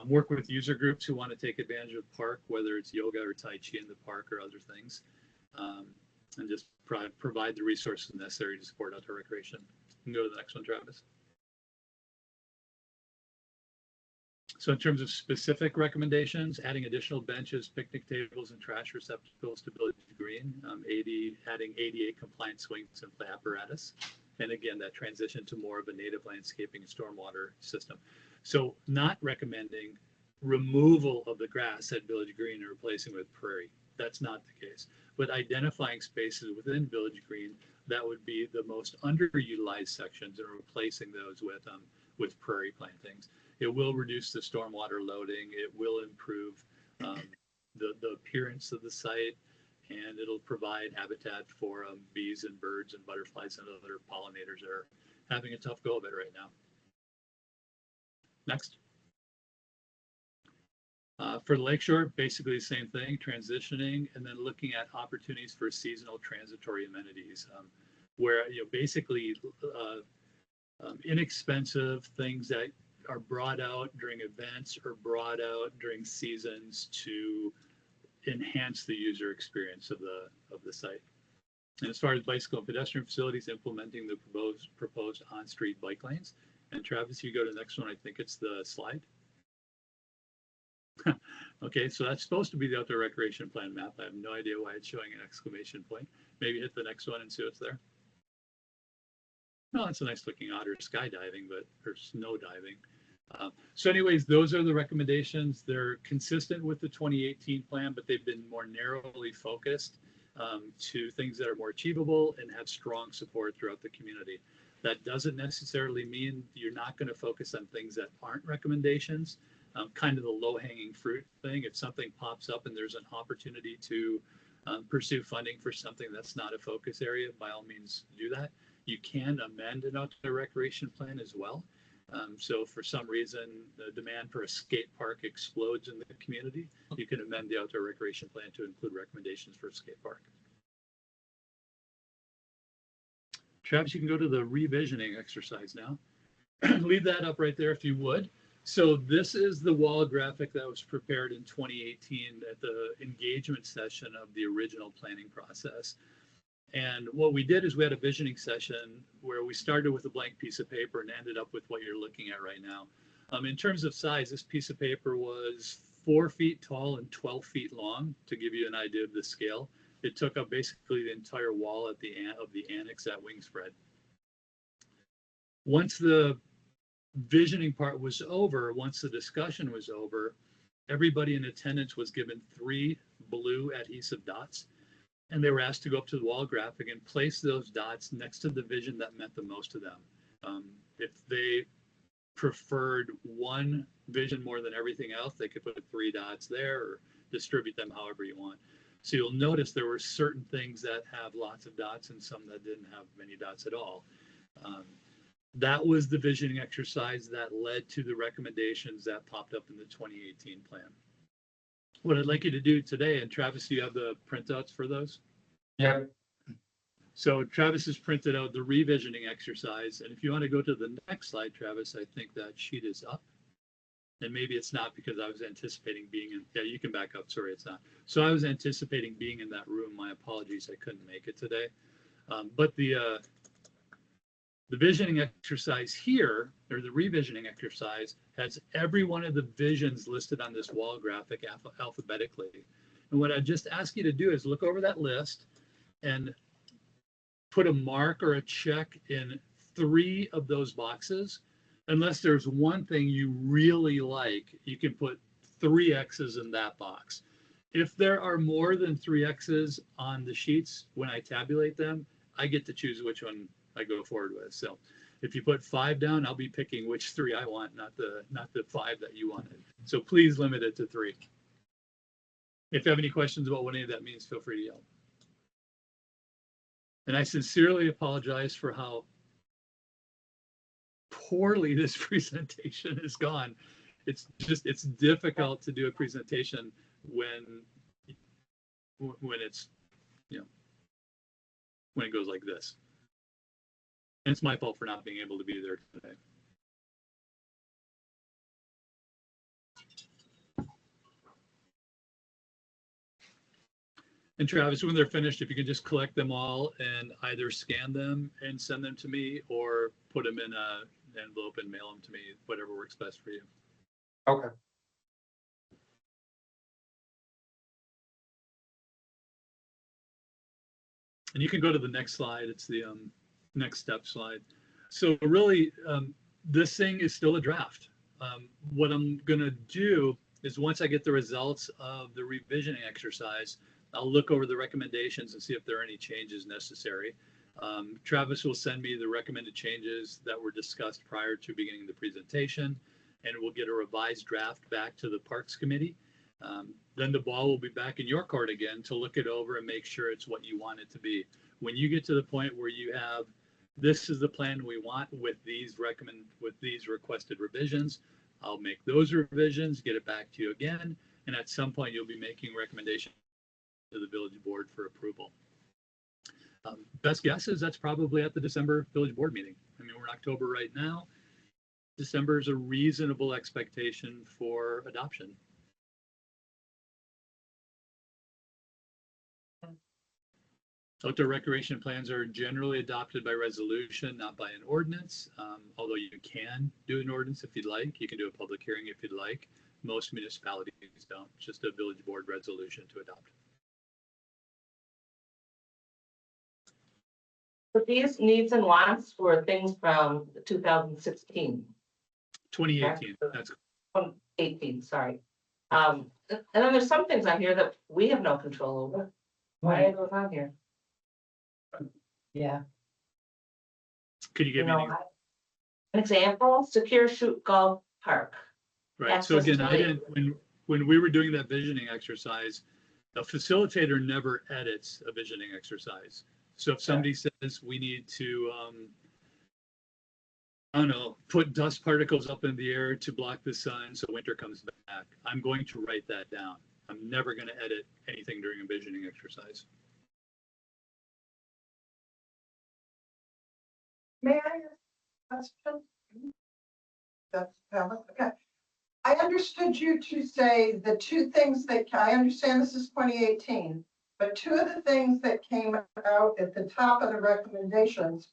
Work with user groups who want to take advantage of the park, whether it's yoga or Tai Chi in the park or other things, and just provide the resources necessary to support outdoor recreation. You can go to the next one, Travis. So in terms of specific recommendations, adding additional benches, picnic tables, and trash receptacles to Village Green, adding ADA compliant swings and play apparatus. And again, that transition to more of a native landscaping and stormwater system. So not recommending removal of the grass at Village Green and replacing with prairie. That's not the case. But identifying spaces within Village Green that would be the most underutilized sections and replacing those with prairie plantings. It will reduce the stormwater loading. It will improve the appearance of the site, and it'll provide habitat for bees and birds and butterflies and other pollinators that are having a tough go of it right now. Next. For the lakeshore, basically the same thing, transitioning, and then looking at opportunities for seasonal transitory amenities, where basically inexpensive things that are brought out during events or brought out during seasons to enhance the user experience of the site. And as far as bicycle and pedestrian facilities, implementing the proposed on-street bike lanes. And Travis, you go to the next one. I think it's the slide. Okay, so that's supposed to be the outdoor recreation plan map. I have no idea why it's showing an exclamation point. Maybe hit the next one and see what's there. No, it's a nice looking otter skydiving, or snow diving. So anyways, those are the recommendations. They're consistent with the 2018 plan, but they've been more narrowly focused to things that are more achievable and have strong support throughout the community. That doesn't necessarily mean you're not going to focus on things that aren't recommendations. Kind of the low-hanging fruit thing. If something pops up and there's an opportunity to pursue funding for something that's not a focus area, by all means do that. You can amend an outdoor recreation plan as well. So for some reason, the demand for a skate park explodes in the community, you can amend the outdoor recreation plan to include recommendations for a skate park. Travis, you can go to the revisioning exercise now. Leave that up right there if you would. So this is the wall graphic that was prepared in 2018 at the engagement session of the original planning process. And what we did is we had a visioning session where we started with a blank piece of paper and ended up with what you're looking at right now. In terms of size, this piece of paper was 4 feet tall and 12 feet long, to give you an idea of the scale. It took up basically the entire wall of the annex at Wingspread. Once the visioning part was over, once the discussion was over, everybody in attendance was given 3 blue adhesive dots, and they were asked to go up to the wall graphic and place those dots next to the vision that meant the most to them. If they preferred one vision more than everything else, they could put 3 dots there or distribute them however you want. So you'll notice there were certain things that have lots of dots and some that didn't have many dots at all. That was the visioning exercise that led to the recommendations that popped up in the 2018 plan. What I'd like you to do today, and Travis, do you have the printouts for those? Yep. So Travis has printed out the revisioning exercise, and if you want to go to the next slide, Travis, I think that sheet is up. And maybe it's not because I was anticipating being in, yeah, you can back up, sorry, it's not. So I was anticipating being in that room, my apologies, I couldn't make it today. But the visioning exercise here, or the revisioning exercise, has every one of the visions listed on this wall graphic alphabetically. And what I just ask you to do is look over that list and put a mark or a check in 3 of those boxes. Unless there's one thing you really like, you can put 3 X's in that box. If there are more than 3 X's on the sheets, when I tabulate them, I get to choose which one I go forward with. So if you put 5 down, I'll be picking which 3 I want, not the 5 that you wanted. So please limit it to 3. If you have any questions about what any of that means, feel free to yell. And I sincerely apologize for how poorly this presentation has gone. It's difficult to do a presentation when it's, you know, when it goes like this. And it's my fault for not being able to be there today. And Travis, when they're finished, if you can just collect them all and either scan them and send them to me, or put them in an envelope and mail them to me, whatever works best for you. Okay. And you can go to the next slide. It's the next step slide. So really, this thing is still a draft. What I'm gonna do is, once I get the results of the revisioning exercise, I'll look over the recommendations and see if there are any changes necessary. Travis will send me the recommended changes that were discussed prior to beginning the presentation, and we'll get a revised draft back to the Parks Committee. Then the ball will be back in your court again to look it over and make sure it's what you want it to be. When you get to the point where you have, this is the plan we want with these requested revisions, I'll make those revisions, get it back to you again, and at some point you'll be making recommendations to the village board for approval. Best guess is that's probably at the December village board meeting. I mean, we're in October right now. December is a reasonable expectation for adoption. Outdoor recreation plans are generally adopted by resolution, not by an ordinance. Although you can do an ordinance if you'd like. You can do a public hearing if you'd like. Most municipalities don't, just a village board resolution to adopt. But these needs and wants were things from 2016, 2018, that's 18, sorry. And then there's some things on here that we have no control over. Why are those on here? Yeah, could you give me An example, secure shoot golf park. right? So access again, to I didn't, when we were doing that visioning exercise, a facilitator never edits a visioning exercise. So if somebody says we need to, I don't know, put dust particles up in the air to block the sun so winter comes back, I'm going to write that down. I'm never going to edit anything during a visioning exercise. May I ask a question? That's valid, okay. I understood you to say the 2 things that, I understand this is 2018, but 2 of the things that came out at the top of the recommendations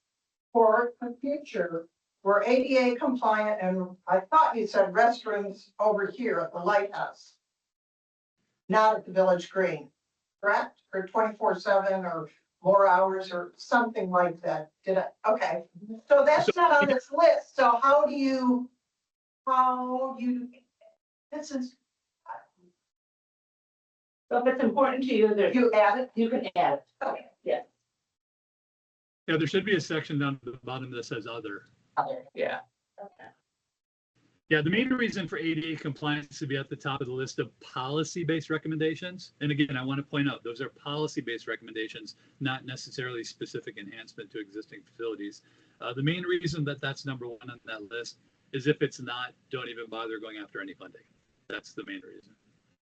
for the future were ADA compliant, and I thought you said restrooms over here at the lighthouse, not at the Village Green, correct? Or 24/7 or more hours or something like that. Did I? Okay. So that's not on this list. So how do you, this is, So if it's important to you, there, you add it? you can add it. Okay. Yeah. Yeah, there should be a section down at the bottom that says other. Other, yeah. Okay. Yeah, the main reason for ADA compliance to be at the top of the list of policy-based recommendations, and again, I want to point out, those are policy-based recommendations, not necessarily specific enhancement to existing facilities. The main reason that that's number 1 on that list is if it's not, don't even bother going after any funding. That's the main reason.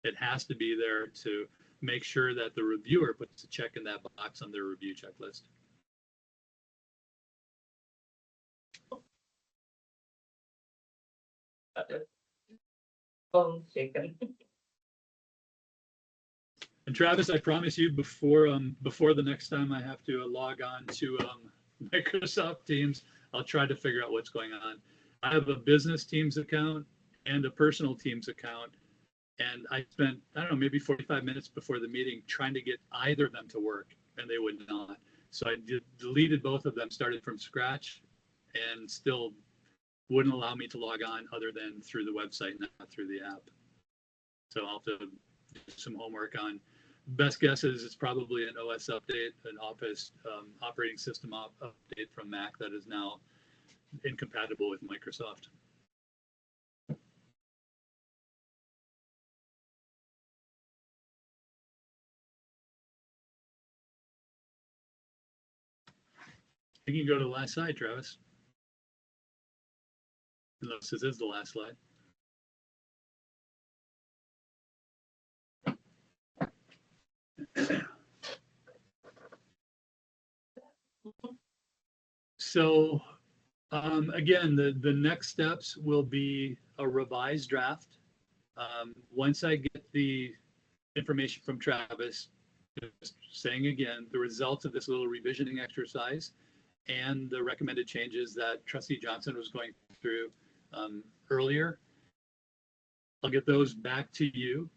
It has to be there to make sure that the reviewer puts a check in that box on their review checklist. Shaken. And Travis, I promise you before the next time I have to log on to Microsoft Teams, I'll try to figure out what's going on. I have a business Teams account and a personal Teams account. And I spent, I don't know, maybe 45 minutes before the meeting trying to get either of them to work, and they would not. So I deleted both of them, started from scratch, and still wouldn't allow me to log on other than through the website, not through the app. So I'll have to do some homework on. Best guess is it's probably an OS update, an Office operating system update from Mac that is now incompatible with Microsoft. You can go to the last slide, Travis. Unless this is the last slide. So again, the next steps will be a revised draft. Once I get the information from Travis, just saying again, the results of this little revisioning exercise and the recommended changes that Trustee Johnson was going through earlier, I'll get those back to you.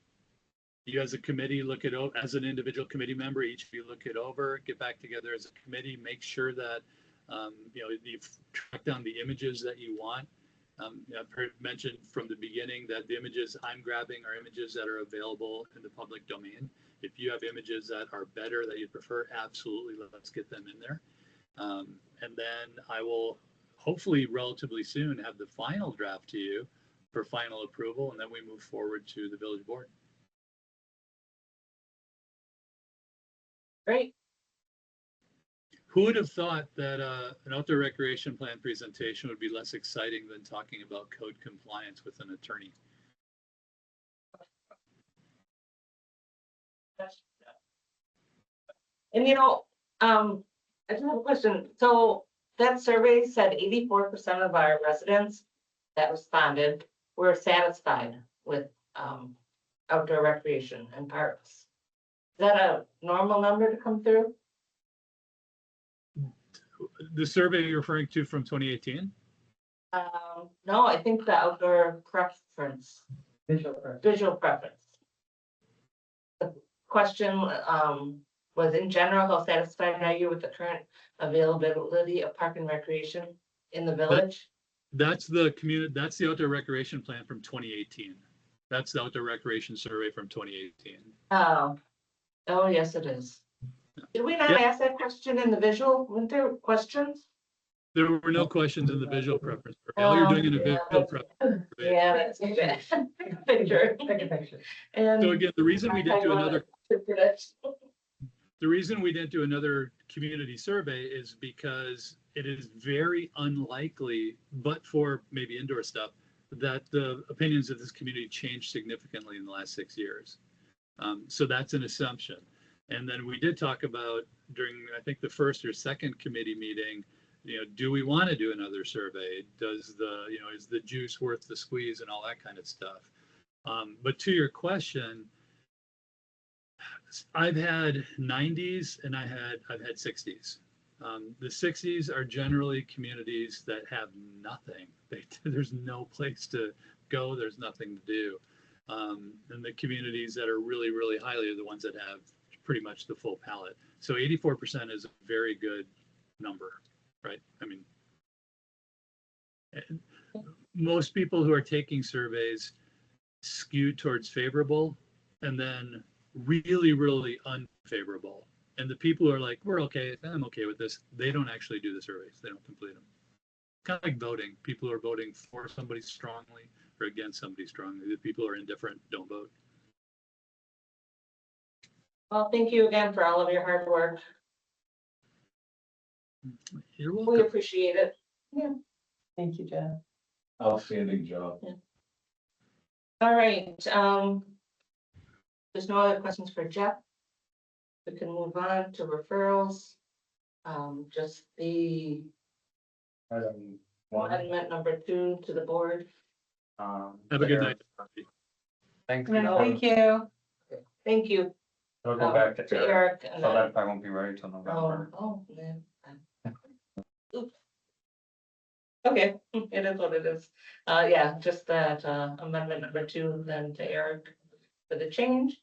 You as a committee look it over, as an individual committee member, each of you look it over, get back together as a committee, make sure that you've tracked down the images that you want. I've heard mentioned from the beginning that the images I'm grabbing are images that are available in the public domain. If you have images that are better, that you prefer, absolutely, let's get them in there. And then I will hopefully relatively soon have the final draft to you for final approval, and then we move forward to the village board. Great. Who would have thought that an outdoor recreation plan presentation would be less exciting than talking about code compliance with an attorney? And I just have a question. So that survey said 84% of our residents that responded were satisfied with outdoor recreation and parks. Is that a normal number to come through? The survey you're referring to from 2018? No, I think the outdoor preference, Visual preference. visual preference. The question was, in general, how satisfied are you with the current availability of park and recreation in the village? That's the outdoor recreation plan from 2018. That's the outdoor recreation survey from 2018. Oh, yes, it is. Did we not Yeah. ask that question in the visual? Weren't there questions? There were no questions in the visual preference. survey. All you're doing in a Yeah, visual preference. survey. Yeah, that's too bad. Picture. Take a picture. And So again, the reason we didn't do another another. The reason we didn't do another community survey is because it is very unlikely, but for maybe indoor stuff, that the opinions of this community changed significantly in the last 6 years. So that's an assumption. And then we did talk about during, I think, the first or second committee meeting, do we want to do another survey? Does is the juice worth the squeeze and all that kind of stuff? But to your question, I've had 90s and I've had 60s. The 60s are generally communities that have nothing. There's no place to go. There's nothing to do. And the communities that are really, really highly are the ones that have pretty much the full palette. So 84% is a very good number, right? I mean, most people who are taking surveys skew towards favorable and then really, really unfavorable. And the people who are like, we're okay, I'm okay with this, they don't actually do the surveys. They don't complete them. Kind of like voting. People who are voting for somebody strongly or against somebody strongly. The people who are indifferent don't vote. Well, thank you again for all of your hard work. You're We welcome. appreciate it. Thank you, Jeff. Outstanding job. All right. There's no other questions for Jeff. We can move on to referrals. Just the One, amendment number 2 to the board. Have a good night. Thanks. Thank you. Thank you. It'll go back to to Eric, Eric. and so then- that I won't be ready till November. Oh, man. Oops. Okay, it is what it is. Yeah, just that amendment number 2 then to Eric for the change.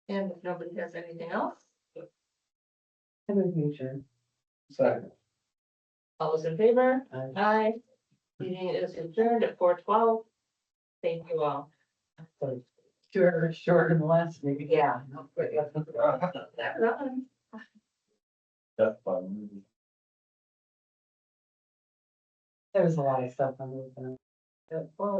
And if nobody has anything else, Have a future. Second. all those in favor? Aye. Aye. Meeting is adjourned at 4:12. Thank you all. Shorter than last week. Yeah. That's fun. There was a lot of stuff on the. Well,